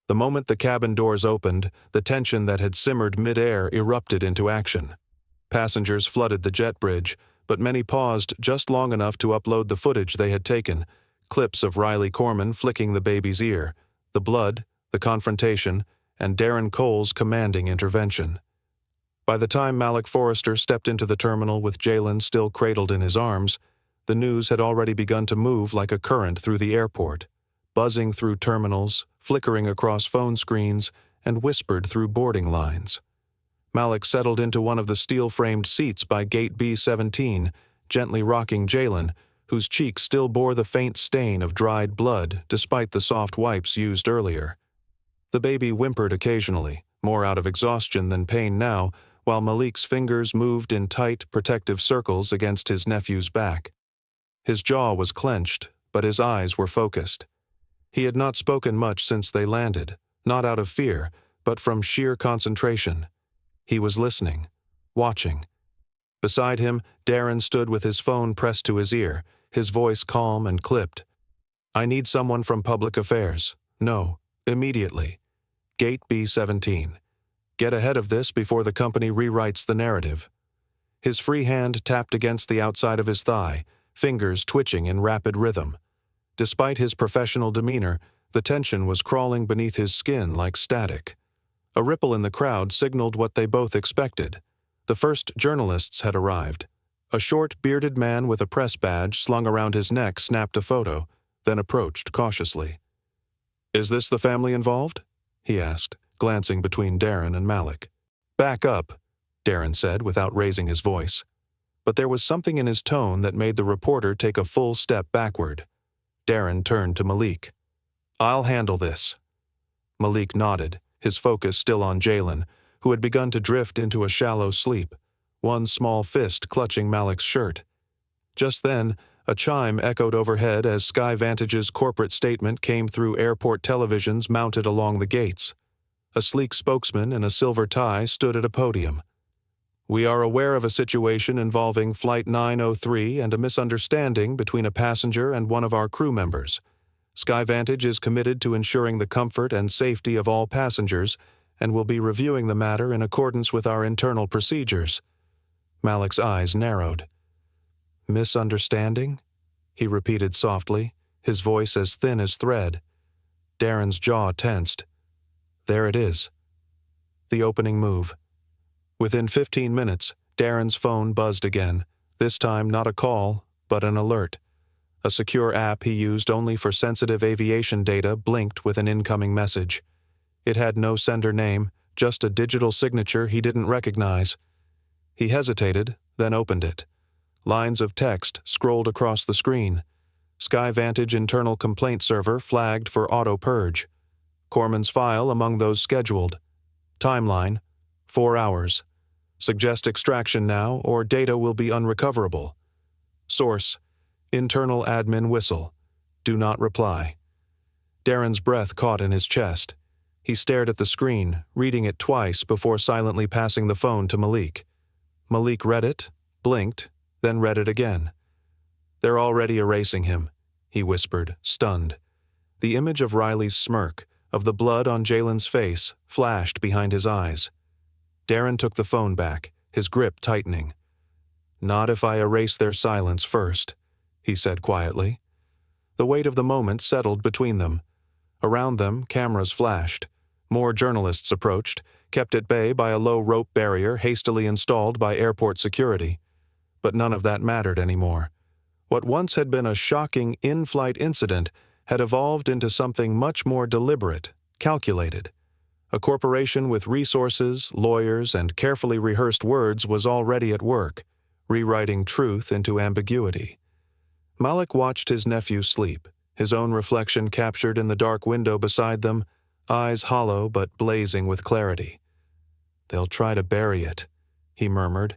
The moment the cabin doors opened, the tension that had simmered mid-air erupted into action. Passengers flooded the jet bridge, but many paused just long enough to upload the footage they had taken, clips of Riley Corman flicking the baby's ear, the blood, the confrontation, and Darren Cole's commanding intervention. By the time Malik Forrester stepped into the terminal with Jalen still cradled in his arms, the news had already begun to move like a current through the airport, buzzing through terminals, flickering across phone screens, and whispered through boarding lines. Malik settled into one of the steel-framed seats by gate B-17, gently rocking Jalen, whose cheek still bore the faint stain of dried blood despite the soft wipes used earlier. The baby whimpered occasionally, more out of exhaustion than pain now, while Malik's fingers moved in tight, protective circles against his nephew's back. His jaw was clenched, but his eyes were focused. He had not spoken much since they landed, not out of fear, but from sheer concentration. He was listening, watching. Beside him, Darren stood with his phone pressed to his ear, his voice calm and clipped. "I need someone from public affairs. No, immediately. Gate B-17. Get ahead of this before the company rewrites the narrative." His free hand tapped against the outside of his thigh, fingers twitching in rapid rhythm. Despite his professional demeanor, the tension was crawling beneath his skin like static. A ripple in the crowd signaled what they both expected. The first journalists had arrived. A short, bearded man with a press badge slung around his neck snapped a photo, then approached cautiously. "Is this the family involved?" he asked, glancing between Darren and Malik. "Back up," Darren said without raising his voice. But there was something in his tone that made the reporter take a full step backward. Darren turned to Malik. "I'll handle this." Malik nodded, his focus still on Jalen, who had begun to drift into a shallow sleep, one small fist clutching Malik's shirt. Just then, a chime echoed overhead as Sky Vantage's corporate statement came through airport televisions mounted along the gates. A sleek spokesman in a silver tie stood at a podium. "We are aware of a situation involving Flight 903 and a misunderstanding between a passenger and one of our crew members. Sky Vantage is committed to ensuring the comfort and safety of all passengers and will be reviewing the matter in accordance with our internal procedures." Malik's eyes narrowed. "Misunderstanding?" he repeated softly, his voice as thin as thread. Darren's jaw tensed. There it is. The opening move. Within 15 minutes, Darren's phone buzzed again, this time not a call, but an alert. A secure app he used only for sensitive aviation data blinked with an incoming message. It had no sender name, just a digital signature he didn't recognize. He hesitated, then opened it. Lines of text scrolled across the screen. Sky Vantage internal complaint server flagged for auto-purge. Corman's file among those scheduled. Timeline: 4 hours. Suggest extraction now or data will be unrecoverable. Source: internal admin whistle. Do not reply. Darren's breath caught in his chest. He stared at the screen, reading it twice before silently passing the phone to Malik. Malik read it, blinked, then read it again. "They're already erasing him," he whispered, stunned. The image of Riley's smirk, of the blood on Jalen's face, flashed behind his eyes. Darren took the phone back, his grip tightening. "Not if I erase their silence first," he said quietly. The weight of the moment settled between them. Around them, cameras flashed. More journalists approached, kept at bay by a low rope barrier hastily installed by airport security. But none of that mattered anymore. What once had been a shocking in-flight incident had evolved into something much more deliberate, calculated. A corporation with resources, lawyers, and carefully rehearsed words was already at work, rewriting truth into ambiguity. Malik watched his nephew sleep, his own reflection captured in the dark window beside them, eyes hollow but blazing with clarity. "They'll try to bury it," he murmured.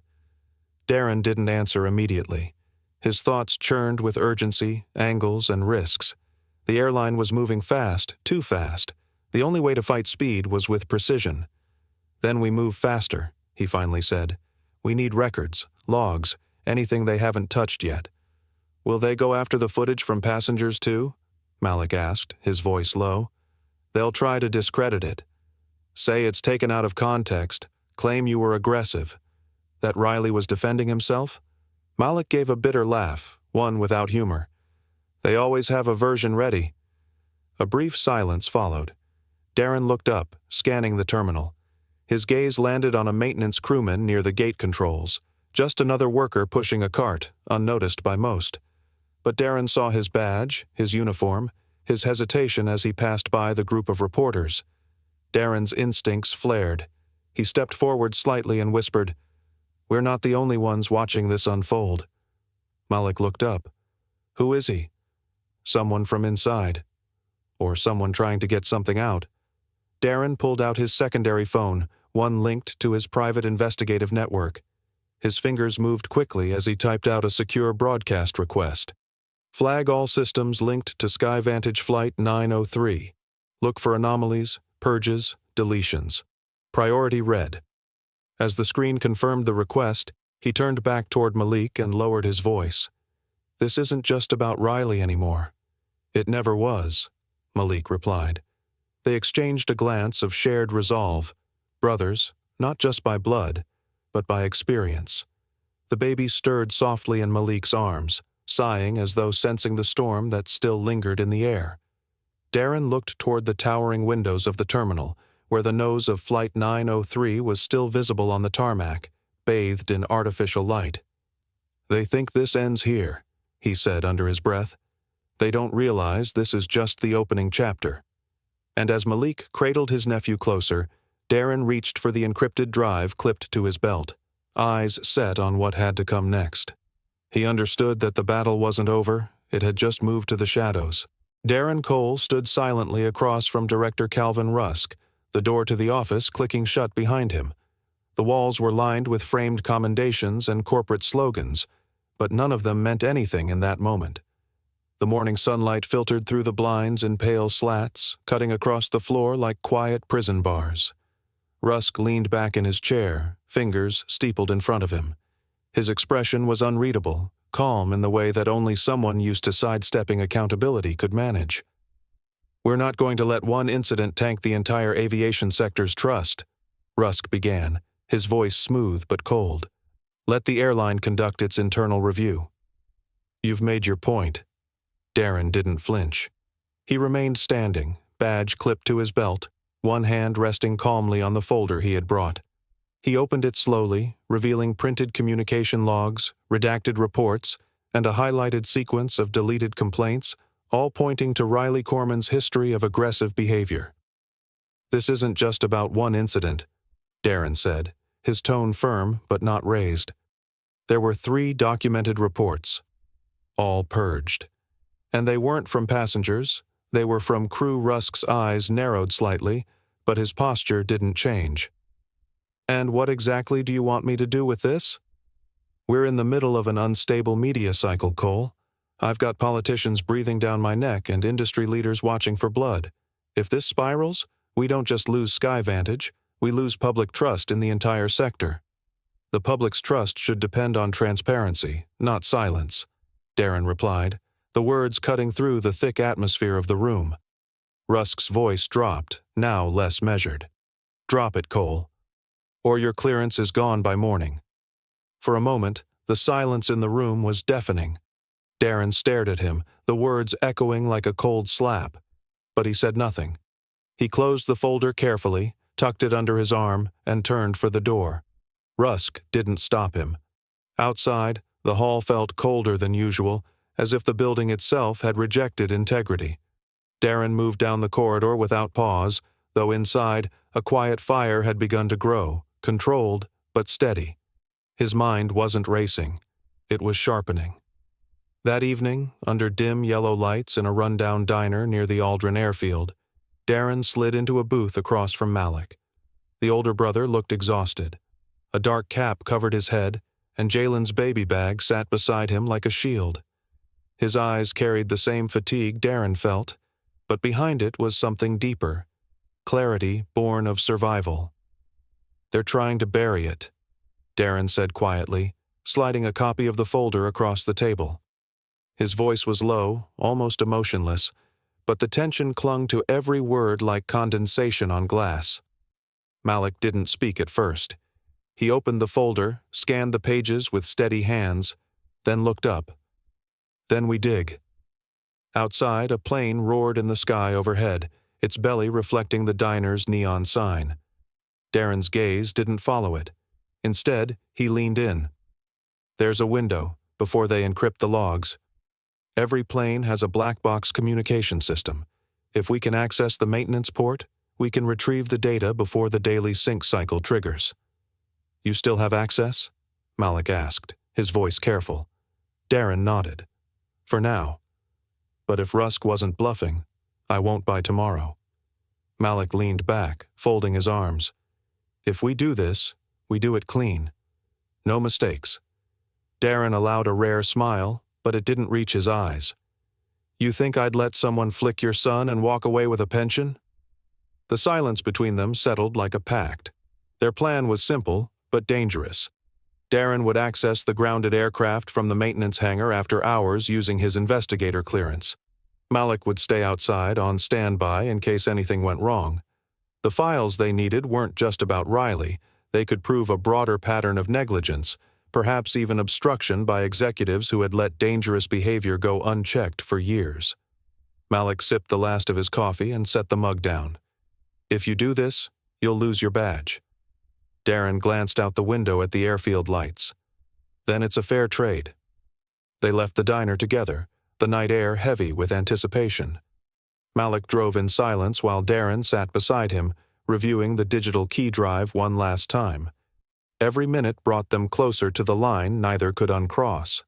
Darren didn't answer immediately. His thoughts churned with urgency, angles, and risks. The airline was moving fast, too fast. The only way to fight speed was with precision. "Then we move faster," he finally said. We need records, logs, anything they haven't touched yet. Will they go after the footage from passengers too? Malik asked, his voice low. They'll try to discredit it. Say it's taken out of context, claim you were aggressive. That Riley was defending himself? Malik gave a bitter laugh, one without humor. They always have a version ready. A brief silence followed. Darren looked up, scanning the terminal. His gaze landed on a maintenance crewman near the gate controls, just another worker pushing a cart, unnoticed by most. But Darren saw his badge, his uniform, his hesitation as he passed by the group of reporters. Darren's instincts flared. He stepped forward slightly and whispered, "We're not the only ones watching this unfold." Malik looked up. Who is he? Someone from inside. Or someone trying to get something out. Darren pulled out his secondary phone, one linked to his private investigative network. His fingers moved quickly as he typed out a secure broadcast request. Flag all systems linked to SkyVantage Flight 903. Look for anomalies, purges, deletions. Priority red. As the screen confirmed the request, he turned back toward Malik and lowered his voice. This isn't just about Riley anymore. It never was, Malik replied. They exchanged a glance of shared resolve. Brothers, not just by blood, but by experience. The baby stirred softly in Malik's arms, sighing as though sensing the storm that still lingered in the air. Darren looked toward the towering windows of the terminal, where the nose of Flight 903 was still visible on the tarmac, bathed in artificial light. They think this ends here, he said under his breath. They don't realize this is just the opening chapter. And as Malik cradled his nephew closer, Darren reached for the encrypted drive clipped to his belt, eyes set on what had to come next. He understood that the battle wasn't over, it had just moved to the shadows. Darren Cole stood silently across from Director Calvin Rusk, the door to the office clicking shut behind him. The walls were lined with framed commendations and corporate slogans, but none of them meant anything in that moment. The morning sunlight filtered through the blinds in pale slats, cutting across the floor like quiet prison bars. Rusk leaned back in his chair, fingers steepled in front of him. His expression was unreadable, calm in the way that only someone used to sidestepping accountability could manage. We're not going to let one incident tank the entire aviation sector's trust, Rusk began, his voice smooth but cold. Let the airline conduct its internal review. You've made your point. Darren didn't flinch. He remained standing, badge clipped to his belt, one hand resting calmly on the folder he had brought. He opened it slowly, revealing printed communication logs, redacted reports, and a highlighted sequence of deleted complaints, all pointing to Riley Corman's history of aggressive behavior. This isn't just about one incident, Darren said, his tone firm but not raised. There were 3 documented reports, all purged. And they weren't from passengers, they were from crew. Rusk's eyes narrowed slightly, but his posture didn't change. And what exactly do you want me to do with this? We're in the middle of an unstable media cycle, Cole. I've got politicians breathing down my neck and industry leaders watching for blood. If this spirals, we don't just lose SkyVantage, we lose public trust in the entire sector. The public's trust should depend on transparency, not silence, Darren replied, the words cutting through the thick atmosphere of the room. Rusk's voice dropped, now less measured. Drop it, Cole, or your clearance is gone by morning. For a moment, the silence in the room was deafening. Darren stared at him, the words echoing like a cold slap. But he said nothing. He closed the folder carefully, tucked it under his arm, and turned for the door. Rusk didn't stop him. Outside, the hall felt colder than usual, as if the building itself had rejected integrity. Darren moved down the corridor without pause, though inside, a quiet fire had begun to grow, controlled but steady. His mind wasn't racing. It was sharpening. That evening, under dim yellow lights in a rundown diner near the Aldrin airfield, Darren slid into a booth across from Malik. The older brother looked exhausted. A dark cap covered his head, and Jalen's baby bag sat beside him like a shield. His eyes carried the same fatigue Darren felt, but behind it was something deeper, clarity born of survival. They're trying to bury it. Darren said quietly, sliding a copy of the folder across the table. His voice was low, almost emotionless, but the tension clung to every word like condensation on glass. Malik didn't speak at first. He opened the folder, scanned the pages with steady hands, then looked up. "Then we dig." Outside, a plane roared in the sky overhead, its belly reflecting the diner's neon sign. Darren's gaze didn't follow it. Instead, he leaned in. "There's a window, before they encrypt the logs. Every plane has a black box communication system. If we can access the maintenance port, we can retrieve the data before the daily sync cycle triggers." "You still have access?" Malik asked, his voice careful. Darren nodded. "For now. But if Rusk wasn't bluffing, I won't by tomorrow." Malik leaned back, folding his arms. "If we do this, we do it clean. No mistakes." Darren allowed a rare smile, but it didn't reach his eyes. "You think I'd let someone flick your son and walk away with a pension?" The silence between them settled like a pact. Their plan was simple, but dangerous. Darren would access the grounded aircraft from the maintenance hangar after hours using his investigator clearance. Malik would stay outside on standby in case anything went wrong. The files they needed weren't just about Riley. They could prove a broader pattern of negligence, perhaps even obstruction by executives who had let dangerous behavior go unchecked for years. Malik sipped the last of his coffee and set the mug down. "If you do this, you'll lose your badge." Darren glanced out the window at the airfield lights. "Then it's a fair trade." They left the diner together, the night air heavy with anticipation. Malik drove in silence while Darren sat beside him, reviewing the digital key drive one last time. Every minute brought them closer to the line neither could uncross.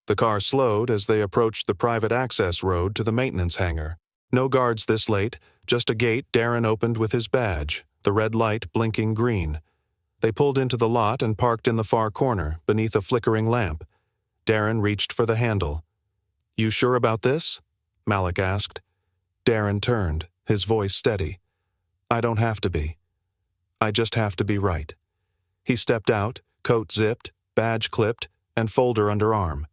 The car slowed as they approached the private access road to the maintenance hangar. No guards this late, just a gate Darren opened with his badge, the red light blinking green. They pulled into the lot and parked in the far corner, beneath a flickering lamp. Darren reached for the handle. "You sure about this?" Malik asked. Darren turned, his voice steady. "I don't have to be. I just have to be right." He stepped out, coat zipped, badge clipped, and folder under arm.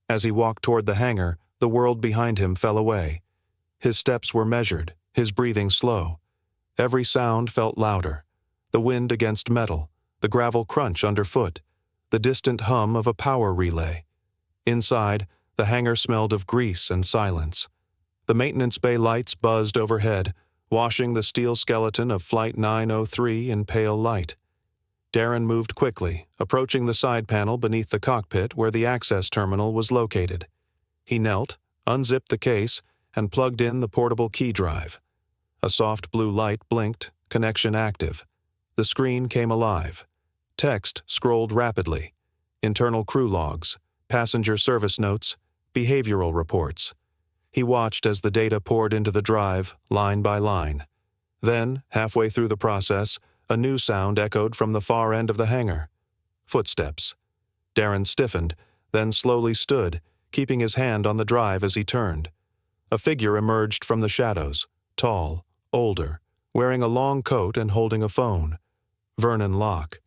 As he walked toward the hangar, the world behind him fell away. His steps were measured, his breathing slow. Every sound felt louder. The wind against metal, the gravel crunch underfoot, the distant hum of a power relay. Inside, the hangar smelled of grease and silence. The maintenance bay lights buzzed overhead, washing the steel skeleton of Flight 903 in pale light. Darren moved quickly, approaching the side panel beneath the cockpit where the access terminal was located. He knelt, unzipped the case, and plugged in the portable key drive. A soft blue light blinked, connection active. The screen came alive. Text scrolled rapidly. Internal crew logs, passenger service notes, behavioral reports. He watched as the data poured into the drive, line by line. Then, halfway through the process, a new sound echoed from the far end of the hangar. Footsteps. Darren stiffened, then slowly stood, keeping his hand on the drive as he turned. A figure emerged from the shadows, tall, older, wearing a long coat and holding a phone. Vernon Locke.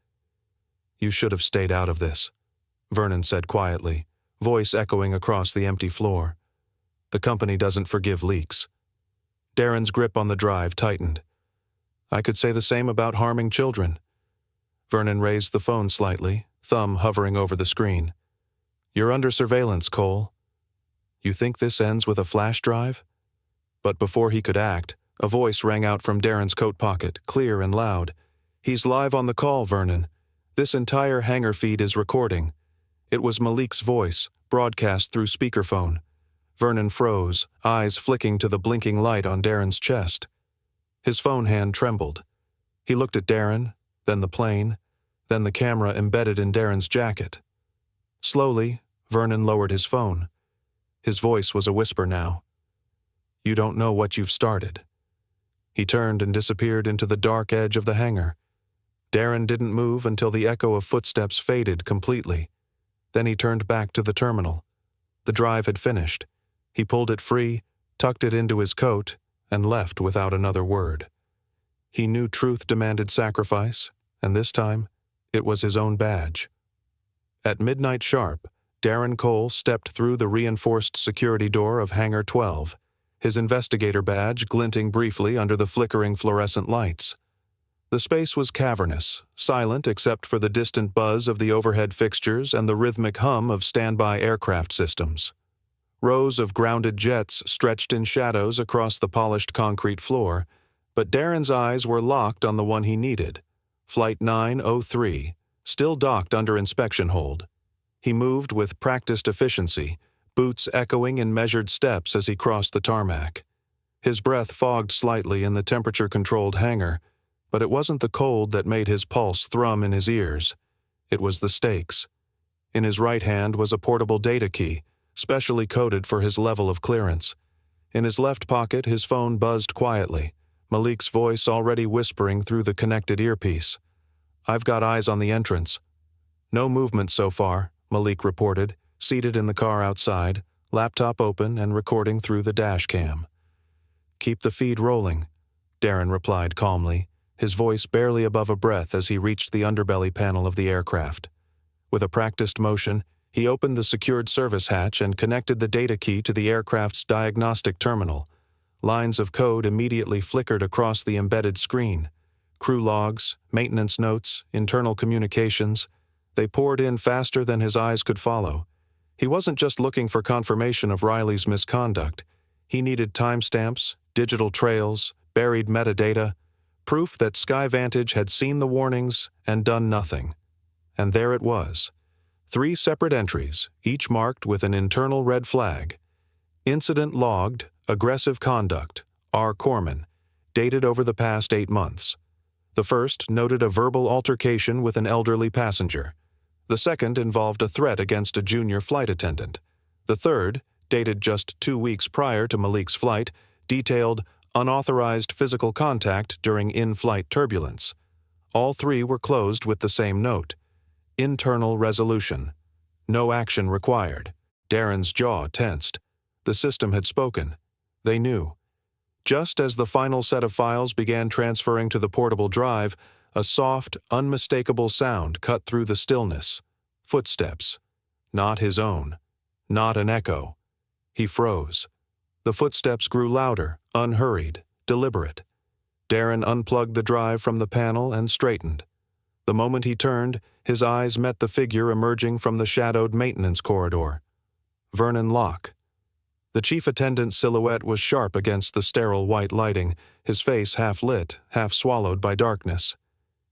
"You should have stayed out of this," Vernon said quietly, voice echoing across the empty floor. "The company doesn't forgive leaks." Darren's grip on the drive tightened. "I could say the same about harming children." Vernon raised the phone slightly, thumb hovering over the screen. "You're under surveillance, Cole. You think this ends with a flash drive?" But before he could act, a voice rang out from Darren's coat pocket, clear and loud. "He's live on the call, Vernon. This entire hangar feed is recording." It was Malik's voice, broadcast through speakerphone. Vernon froze, eyes flicking to the blinking light on Darren's chest. His phone hand trembled. He looked at Darren, then the plane, then the camera embedded in Darren's jacket. Slowly, Vernon lowered his phone. His voice was a whisper now. "You don't know what you've started." He turned and disappeared into the dark edge of the hangar. Darren didn't move until the echo of footsteps faded completely. Then he turned back to the terminal. The drive had finished. He pulled it free, tucked it into his coat, and left without another word. He knew truth demanded sacrifice, and this time, It was his own badge. At midnight sharp, Darren Cole stepped through the reinforced security door of Hangar 12, his investigator badge glinting briefly under the flickering fluorescent lights. The space was cavernous, silent except for the distant buzz of the overhead fixtures and the rhythmic hum of standby aircraft systems. Rows of grounded jets stretched in shadows across the polished concrete floor, but Darren's eyes were locked on the one he needed, Flight 903, still docked under inspection hold. He moved with practiced efficiency, boots echoing in measured steps as he crossed the tarmac. His breath fogged slightly in the temperature-controlled hangar, but it wasn't the cold that made his pulse thrum in his ears. It was the stakes. In his right hand was a portable data key, specially coded for his level of clearance. In his left pocket, his phone buzzed quietly, Malik's voice already whispering through the connected earpiece. "I've got eyes on the entrance." "No movement so far," Malik reported, seated in the car outside, laptop open and recording through the dash cam. "Keep the feed rolling," Darren replied calmly, his voice barely above a breath as he reached the underbelly panel of the aircraft. With a practiced motion, he opened the secured service hatch and connected the data key to the aircraft's diagnostic terminal. Lines of code immediately flickered across the embedded screen. Crew logs, maintenance notes, internal communications. They poured in faster than his eyes could follow. He wasn't just looking for confirmation of Riley's misconduct. He needed timestamps, digital trails, buried metadata, proof that SkyVantage had seen the warnings and done nothing. And there it was. 3 separate entries, each marked with an internal red flag. Incident logged, aggressive conduct, R. Corman, dated over the past 8 months. The first noted a verbal altercation with an elderly passenger. The second involved a threat against a junior flight attendant. The third, dated just 2 weeks prior to Malik's flight, detailed unauthorized physical contact during in-flight turbulence. All 3 were closed with the same note: internal resolution. No action required. Darren's jaw tensed. The system had spoken. They knew. Just as the final set of files began transferring to the portable drive, a soft, unmistakable sound cut through the stillness. Footsteps. Not his own. Not an echo. He froze. The footsteps grew louder, unhurried, deliberate. Darren unplugged the drive from the panel and straightened. The moment he turned, his eyes met the figure emerging from the shadowed maintenance corridor. Vernon Locke. The chief attendant's silhouette was sharp against the sterile white lighting, his face half lit, half swallowed by darkness.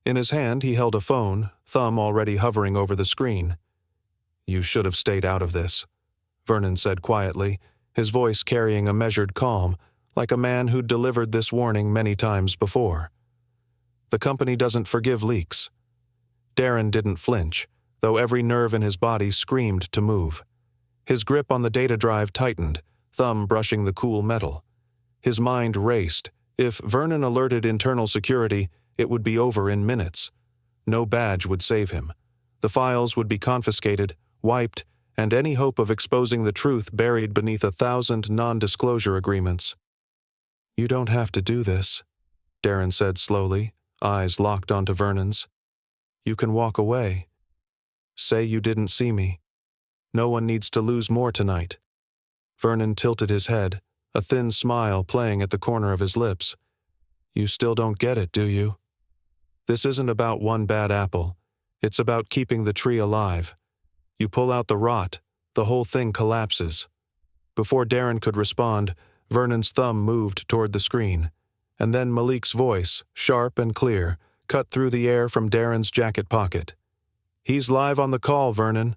In his hand he held a phone, thumb already hovering over the screen. "You should have stayed out of this," Vernon said quietly, his voice carrying a measured calm, like a man who'd delivered this warning many times before. "The company doesn't forgive leaks." Darren didn't flinch, though every nerve in his body screamed to move. His grip on the data drive tightened, thumb brushing the cool metal. His mind raced. If Vernon alerted internal security, it would be over in minutes. No badge would save him. The files would be confiscated, wiped, and any hope of exposing the truth buried beneath 1,000 non-disclosure agreements. "You don't have to do this," Darren said slowly, eyes locked onto Vernon's. "You can walk away. Say you didn't see me. No one needs to lose more tonight." Vernon tilted his head, a thin smile playing at the corner of his lips. "You still don't get it, do you? This isn't about one bad apple. It's about keeping the tree alive. You pull out the rot, the whole thing collapses." Before Darren could respond, Vernon's thumb moved toward the screen, and then Malik's voice, sharp and clear, cut through the air from Darren's jacket pocket. "He's live on the call, Vernon."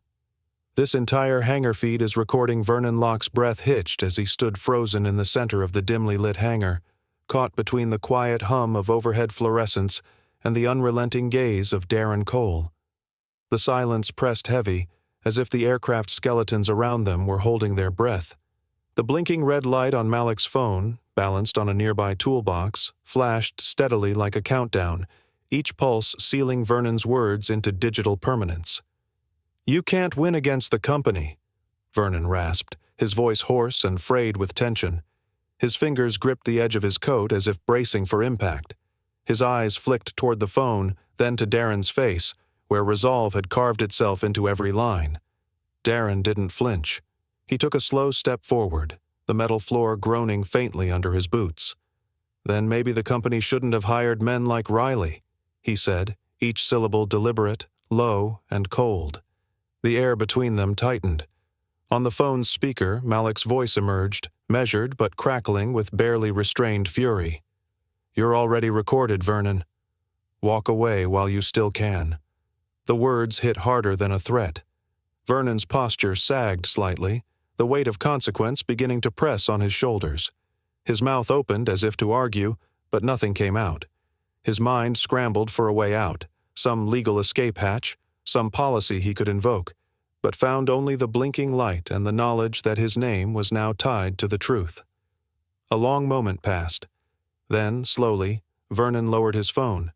This entire hangar feed is recording Vernon Locke's breath hitched as he stood frozen in the center of the dimly lit hangar, caught between the quiet hum of overhead fluorescence and the unrelenting gaze of Darren Cole. The silence pressed heavy, as if the aircraft skeletons around them were holding their breath. The blinking red light on Malik's phone, balanced on a nearby toolbox, flashed steadily like a countdown, each pulse sealing Vernon's words into digital permanence. "You can't win against the company," Vernon rasped, his voice hoarse and frayed with tension. His fingers gripped the edge of his coat as if bracing for impact. His eyes flicked toward the phone, then to Darren's face, where resolve had carved itself into every line. Darren didn't flinch. He took a slow step forward, the metal floor groaning faintly under his boots. "Then maybe the company shouldn't have hired men like Riley," he said, each syllable deliberate, low, and cold. The air between them tightened. On the phone's speaker, Malik's voice emerged, measured but crackling with barely restrained fury. "You're already recorded, Vernon. Walk away while you still can." The words hit harder than a threat. Vernon's posture sagged slightly, the weight of consequence beginning to press on his shoulders. His mouth opened as if to argue, but nothing came out. His mind scrambled for a way out, some legal escape hatch, some policy he could invoke, but found only the blinking light and the knowledge that his name was now tied to the truth. A long moment passed. Then, slowly, Vernon lowered his phone.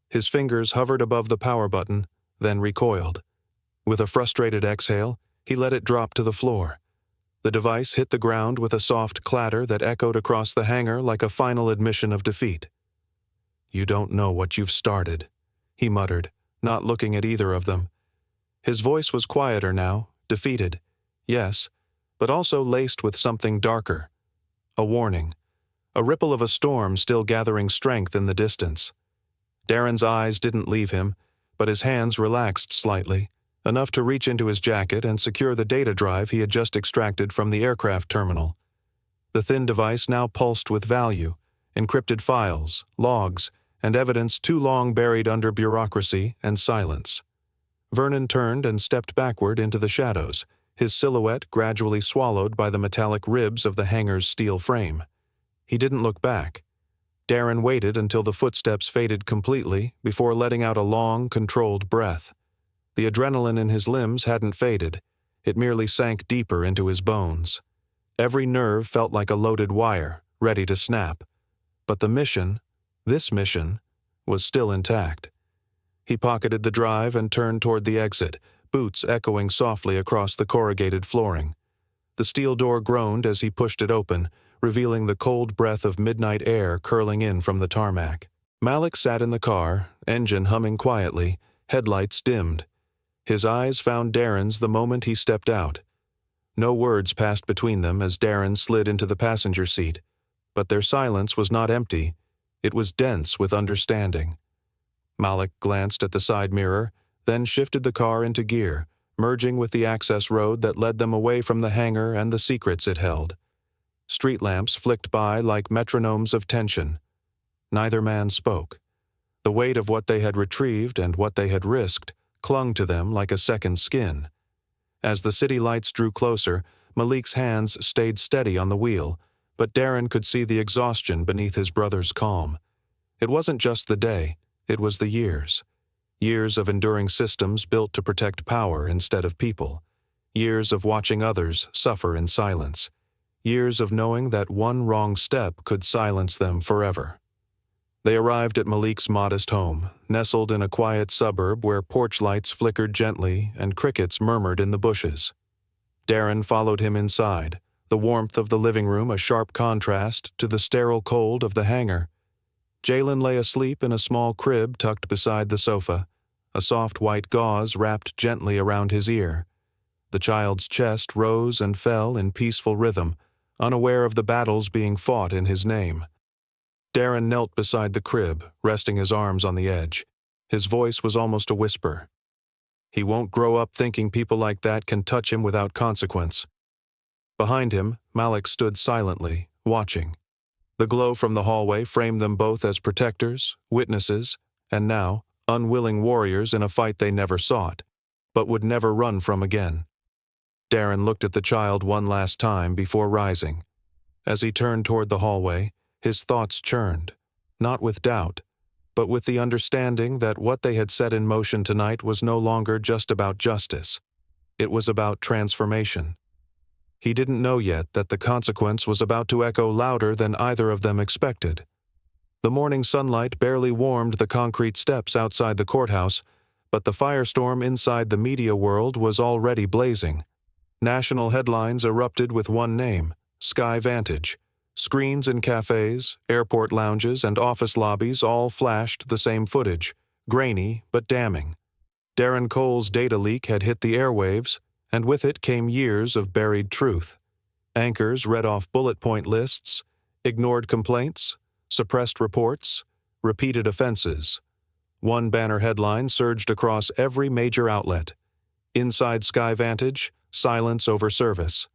His fingers hovered above the power button, then recoiled. With a frustrated exhale, he let it drop to the floor. The device hit the ground with a soft clatter that echoed across the hangar like a final admission of defeat. "You don't know what you've started," he muttered, not looking at either of them. His voice was quieter now, defeated, yes, but also laced with something darker. A warning. A ripple of a storm still gathering strength in the distance. Darren's eyes didn't leave him, but his hands relaxed slightly, enough to reach into his jacket and secure the data drive he had just extracted from the aircraft terminal. The thin device now pulsed with value, encrypted files, logs, and evidence too long buried under bureaucracy and silence. Vernon turned and stepped backward into the shadows, his silhouette gradually swallowed by the metallic ribs of the hangar's steel frame. He didn't look back. Darren waited until the footsteps faded completely before letting out a long, controlled breath. The adrenaline in his limbs hadn't faded. It merely sank deeper into his bones. Every nerve felt like a loaded wire, ready to snap. But the mission, this mission, was still intact. He pocketed the drive and turned toward the exit, boots echoing softly across the corrugated flooring. The steel door groaned as he pushed it open, revealing the cold breath of midnight air curling in from the tarmac. Malik sat in the car, engine humming quietly, headlights dimmed. His eyes found Darren's the moment he stepped out. No words passed between them as Darren slid into the passenger seat, but their silence was not empty. It was dense with understanding. Malik glanced at the side mirror, then shifted the car into gear, merging with the access road that led them away from the hangar and the secrets it held. Street lamps flicked by like metronomes of tension. Neither man spoke. The weight of what they had retrieved and what they had risked clung to them like a second skin. As the city lights drew closer, Malik's hands stayed steady on the wheel, but Darren could see the exhaustion beneath his brother's calm. It wasn't just the day, it was the years. Years of enduring systems built to protect power instead of people. Years of watching others suffer in silence. Years of knowing that one wrong step could silence them forever. They arrived at Malik's modest home, nestled in a quiet suburb where porch lights flickered gently and crickets murmured in the bushes. Darren followed him inside, the warmth of the living room a sharp contrast to the sterile cold of the hangar. Jalen lay asleep in a small crib tucked beside the sofa, a soft white gauze wrapped gently around his ear. The child's chest rose and fell in peaceful rhythm, unaware of the battles being fought in his name. Darren knelt beside the crib, resting his arms on the edge. His voice was almost a whisper. He won't grow up thinking people like that can touch him without consequence. Behind him, Malik stood silently, watching. The glow from the hallway framed them both as protectors, witnesses, and now, unwilling warriors in a fight they never sought, but would never run from again. Darren looked at the child one last time before rising. As he turned toward the hallway, his thoughts churned, not with doubt, but with the understanding that what they had set in motion tonight was no longer just about justice. It was about transformation. He didn't know yet that the consequence was about to echo louder than either of them expected. The morning sunlight barely warmed the concrete steps outside the courthouse, but the firestorm inside the media world was already blazing. National headlines erupted with one name, Sky Vantage. Screens in cafes, airport lounges, and office lobbies all flashed the same footage, grainy but damning. Darren Cole's data leak had hit the airwaves, and with it came years of buried truth. Anchors read off bullet point lists, ignored complaints, suppressed reports, repeated offenses. One banner headline surged across every major outlet. Inside Sky Vantage, silence over service.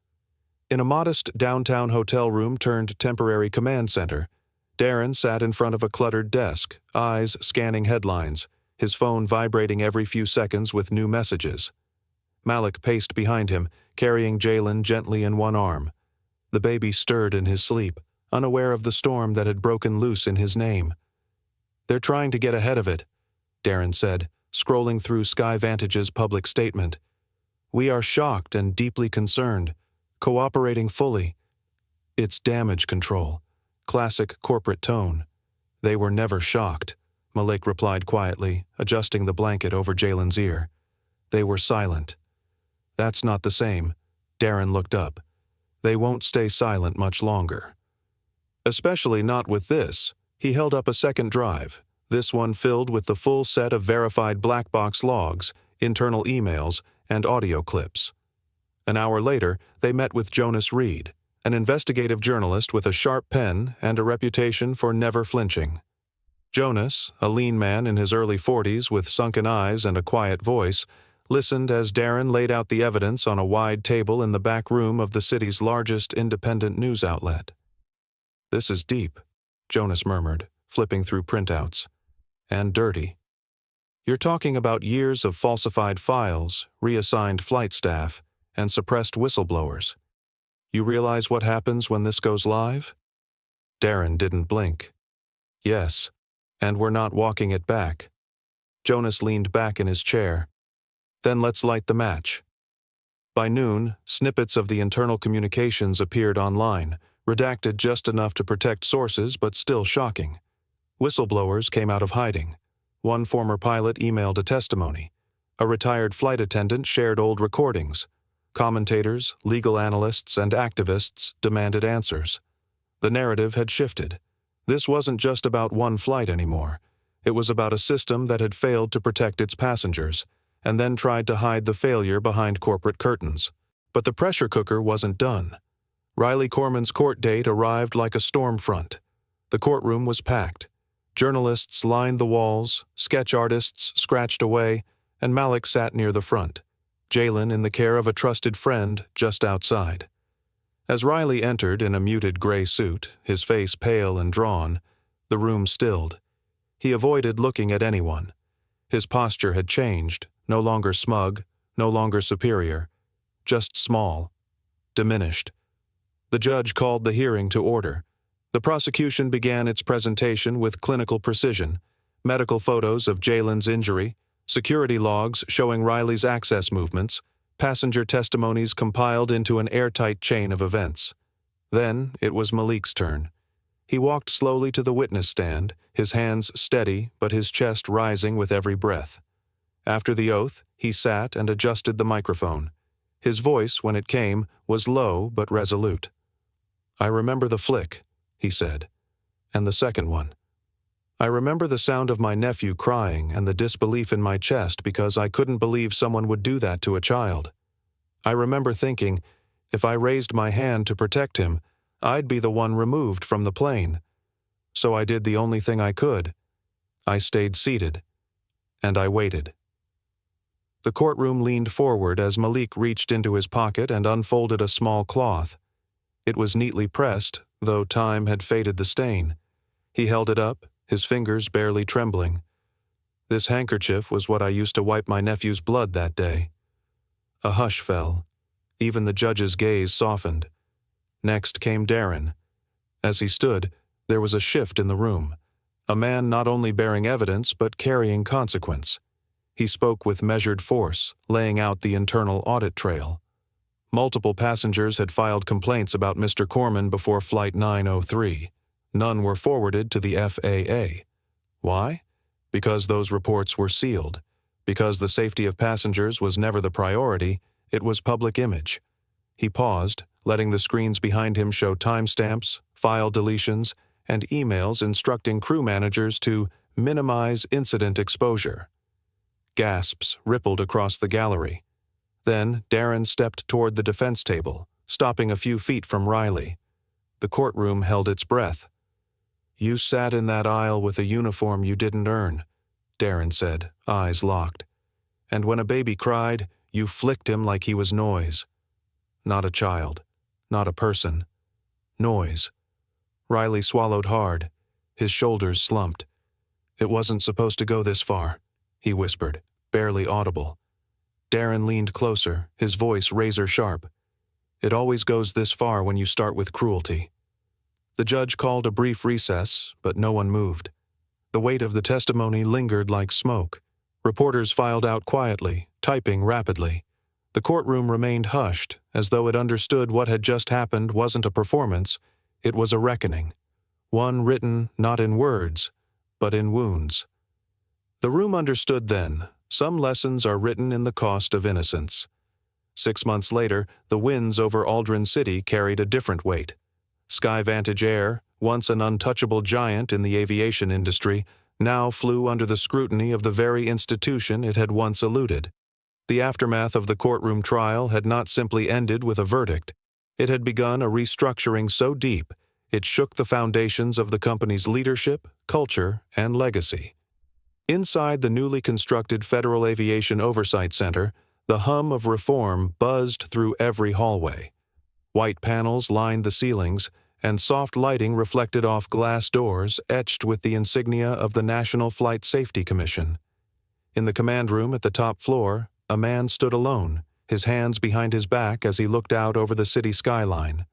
In a modest downtown hotel room turned temporary command center, Darren sat in front of a cluttered desk, eyes scanning headlines, his phone vibrating every few seconds with new messages. Malik paced behind him, carrying Jalen gently in one arm. The baby stirred in his sleep, unaware of the storm that had broken loose in his name. "They're trying to get ahead of it," Darren said, scrolling through Sky Vantage's public statement. "We are shocked and deeply concerned, cooperating fully." It's damage control. Classic corporate tone. "They were never shocked," Malik replied quietly, adjusting the blanket over Jalen's ear. "They were silent." "That's not the same." Darren looked up. "They won't stay silent much longer." Especially not with this. He held up a second drive, this one filled with the full set of verified black box logs, internal emails, and audio clips. An hour later, they met with Jonas Reed, an investigative journalist with a sharp pen and a reputation for never flinching. Jonas, a lean man in his early 40s with sunken eyes and a quiet voice, listened as Darren laid out the evidence on a wide table in the back room of the city's largest independent news outlet. "This is deep," Jonas murmured, flipping through printouts. "And dirty. You're talking about years of falsified files, reassigned flight staff, and suppressed whistleblowers. You realize what happens when this goes live?" Darren didn't blink. "Yes, and we're not walking it back." Jonas leaned back in his chair. "Then let's light the match." By noon, snippets of the internal communications appeared online, redacted just enough to protect sources but still shocking. Whistleblowers came out of hiding. One former pilot emailed a testimony. A retired flight attendant shared old recordings. Commentators, legal analysts, and activists demanded answers. The narrative had shifted. This wasn't just about one flight anymore. It was about a system that had failed to protect its passengers, and then tried to hide the failure behind corporate curtains. But the pressure cooker wasn't done. Riley Corman's court date arrived like a storm front. The courtroom was packed. Journalists lined the walls, sketch artists scratched away, and Malik sat near the front, Jalen in the care of a trusted friend just outside. As Riley entered in a muted gray suit, his face pale and drawn, the room stilled. He avoided looking at anyone. His posture had changed, no longer smug, no longer superior, just small, diminished. The judge called the hearing to order. The prosecution began its presentation with clinical precision, medical photos of Jalen's injury, security logs showing Riley's access movements, passenger testimonies compiled into an airtight chain of events. Then it was Malik's turn. He walked slowly to the witness stand, his hands steady but his chest rising with every breath. After the oath, he sat and adjusted the microphone. His voice, when it came, was low but resolute. "I remember the flick," he said, "and the second one. I remember the sound of my nephew crying and the disbelief in my chest because I couldn't believe someone would do that to a child. I remember thinking, if I raised my hand to protect him, I'd be the one removed from the plane. So I did the only thing I could. I stayed seated, and I waited." The courtroom leaned forward as Malik reached into his pocket and unfolded a small cloth. It was neatly pressed, though time had faded the stain. He held it up, his fingers barely trembling. "This handkerchief was what I used to wipe my nephew's blood that day." A hush fell. Even the judge's gaze softened. Next came Darren. As he stood, there was a shift in the room. A man not only bearing evidence but carrying consequence. He spoke with measured force, laying out the internal audit trail. Multiple passengers had filed complaints about Mr. Corman before Flight 903. None were forwarded to the FAA. Why? Because those reports were sealed. Because the safety of passengers was never the priority, it was public image. He paused, letting the screens behind him show timestamps, file deletions, and emails instructing crew managers to minimize incident exposure. Gasps rippled across the gallery. Then Darren stepped toward the defense table, stopping a few feet from Riley. The courtroom held its breath. "You sat in that aisle with a uniform you didn't earn," Darren said, eyes locked. "And when a baby cried, you flicked him like he was noise. Not a child. Not a person. Noise." Riley swallowed hard. His shoulders slumped. "It wasn't supposed to go this far," he whispered, barely audible. Darren leaned closer, his voice razor-sharp. "It always goes this far when you start with cruelty." The judge called a brief recess, but no one moved. The weight of the testimony lingered like smoke. Reporters filed out quietly, typing rapidly. The courtroom remained hushed, as though it understood what had just happened wasn't a performance, it was a reckoning. One written not in words, but in wounds. The room understood then. Some lessons are written in the cost of innocence. 6 months later, the winds over Aldrin City carried a different weight. Sky Vantage Air, once an untouchable giant in the aviation industry, now flew under the scrutiny of the very institution it had once eluded. The aftermath of the courtroom trial had not simply ended with a verdict. It had begun a restructuring so deep, it shook the foundations of the company's leadership, culture, and legacy. Inside the newly constructed Federal Aviation Oversight Center, the hum of reform buzzed through every hallway. White panels lined the ceilings, and soft lighting reflected off glass doors etched with the insignia of the National Flight Safety Commission. In the command room at the top floor, a man stood alone, his hands behind his back as he looked out over the city skyline.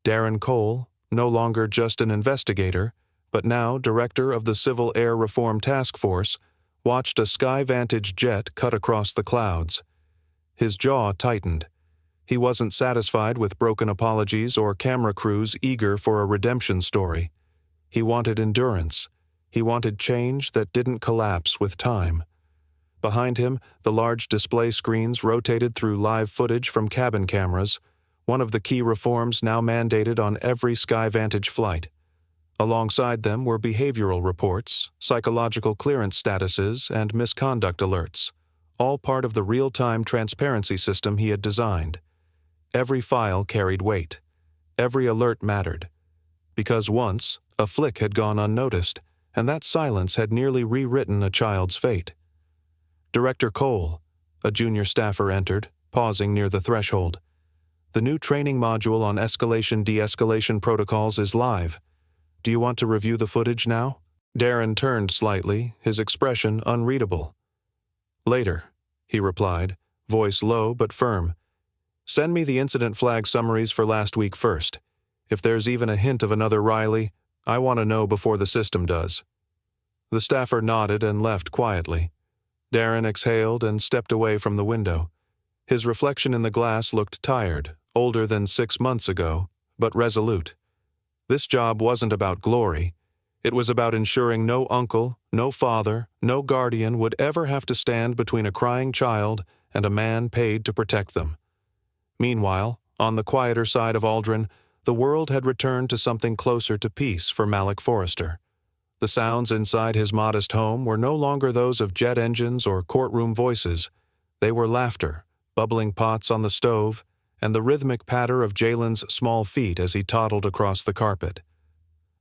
Darren Cole, no longer just an investigator, but now director of the Civil Air Reform Task Force, watched a Sky Vantage jet cut across the clouds. His jaw tightened. He wasn't satisfied with broken apologies or camera crews eager for a redemption story. He wanted endurance. He wanted change that didn't collapse with time. Behind him, the large display screens rotated through live footage from cabin cameras, one of the key reforms now mandated on every Sky Vantage flight. Alongside them were behavioral reports, psychological clearance statuses, and misconduct alerts, all part of the real-time transparency system he had designed. Every file carried weight. Every alert mattered. Because once, a flick had gone unnoticed, and that silence had nearly rewritten a child's fate. Director Cole, a junior staffer, entered, pausing near the threshold. "The new training module on escalation-de-escalation protocols is live. Do you want to review the footage now?" Darren turned slightly, his expression unreadable. "Later," he replied, voice low but firm. "Send me the incident flag summaries for last week first. If there's even a hint of another Riley, I want to know before the system does." The staffer nodded and left quietly. Darren exhaled and stepped away from the window. His reflection in the glass looked tired, older than 6 months ago, but resolute. This job wasn't about glory. It was about ensuring no uncle, no father, no guardian would ever have to stand between a crying child and a man paid to protect them. Meanwhile, on the quieter side of Aldrin, the world had returned to something closer to peace for Malik Forrester. The sounds inside his modest home were no longer those of jet engines or courtroom voices. They were laughter, bubbling pots on the stove, and the rhythmic patter of Jalen's small feet as he toddled across the carpet.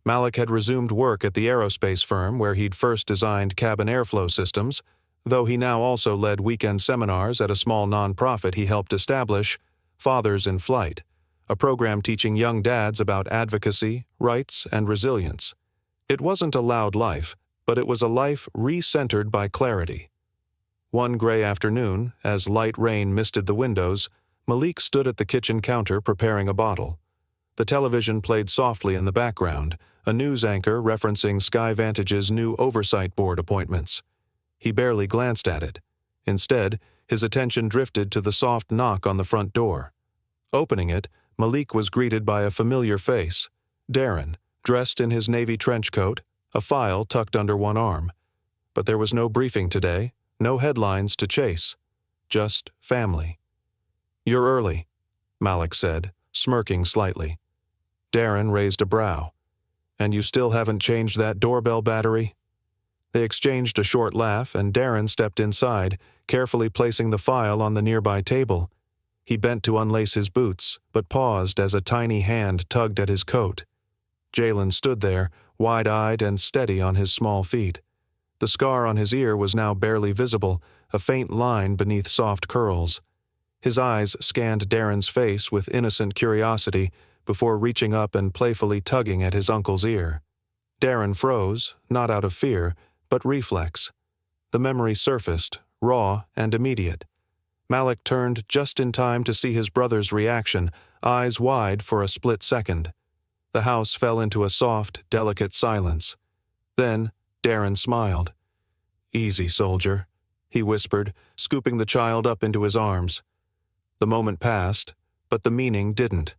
Malik had resumed work at the aerospace firm where he'd first designed cabin airflow systems, though he now also led weekend seminars at a small nonprofit he helped establish, Fathers in Flight, a program teaching young dads about advocacy, rights, and resilience. It wasn't a loud life, but it was a life re-centered by clarity. One gray afternoon, as light rain misted the windows, Malik stood at the kitchen counter preparing a bottle. The television played softly in the background, a news anchor referencing Sky Vantage's new oversight board appointments. He barely glanced at it. Instead, his attention drifted to the soft knock on the front door. Opening it, Malik was greeted by a familiar face, Darren, dressed in his navy trench coat, a file tucked under one arm. But there was no briefing today, no headlines to chase. Just family. "You're early," Malik said, smirking slightly. Darren raised a brow. "And you still haven't changed that doorbell battery?" They exchanged a short laugh, and Darren stepped inside, carefully placing the file on the nearby table. He bent to unlace his boots, but paused as a tiny hand tugged at his coat. Jalen stood there, wide-eyed and steady on his small feet. The scar on his ear was now barely visible, a faint line beneath soft curls. His eyes scanned Darren's face with innocent curiosity before reaching up and playfully tugging at his uncle's ear. Darren froze, not out of fear, but reflex. The memory surfaced, raw and immediate. Malik turned just in time to see his brother's reaction, eyes wide for a split second. The house fell into a soft, delicate silence. Then Darren smiled. "Easy, soldier," he whispered, scooping the child up into his arms. The moment passed, but the meaning didn't.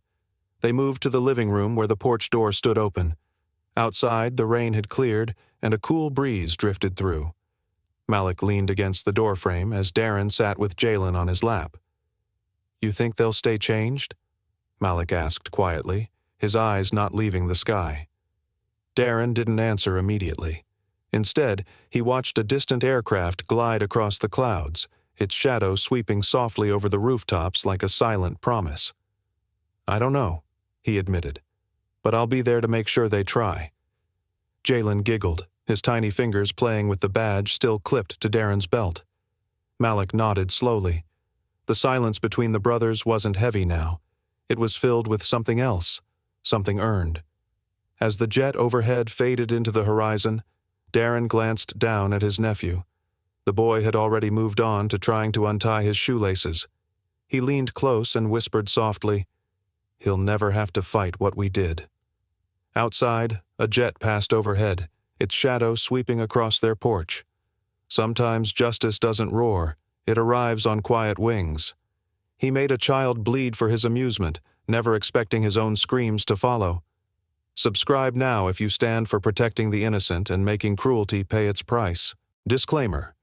They moved to the living room where the porch door stood open. Outside, the rain had cleared, and a cool breeze drifted through. Malik leaned against the doorframe as Darren sat with Jalen on his lap. "You think they'll stay changed?" Malik asked quietly, his eyes not leaving the sky. Darren didn't answer immediately. Instead, he watched a distant aircraft glide across the clouds, its shadow sweeping softly over the rooftops like a silent promise. "I don't know," he admitted, "but I'll be there to make sure they try." Jalen giggled, his tiny fingers playing with the badge still clipped to Darren's belt. Malik nodded slowly. The silence between the brothers wasn't heavy now. It was filled with something else, something earned. As the jet overhead faded into the horizon, Darren glanced down at his nephew. The boy had already moved on to trying to untie his shoelaces. He leaned close and whispered softly, "He'll never have to fight what we did." Outside, a jet passed overhead, its shadow sweeping across their porch. Sometimes justice doesn't roar, it arrives on quiet wings. He made a child bleed for his amusement, never expecting his own screams to follow. Subscribe now if you stand for protecting the innocent and making cruelty pay its price. Disclaimer: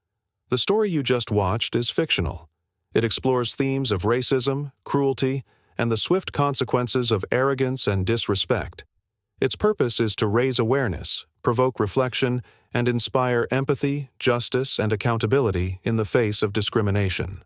the story you just watched is fictional. It explores themes of racism, cruelty, and the swift consequences of arrogance and disrespect. Its purpose is to raise awareness, provoke reflection, and inspire empathy, justice, and accountability in the face of discrimination.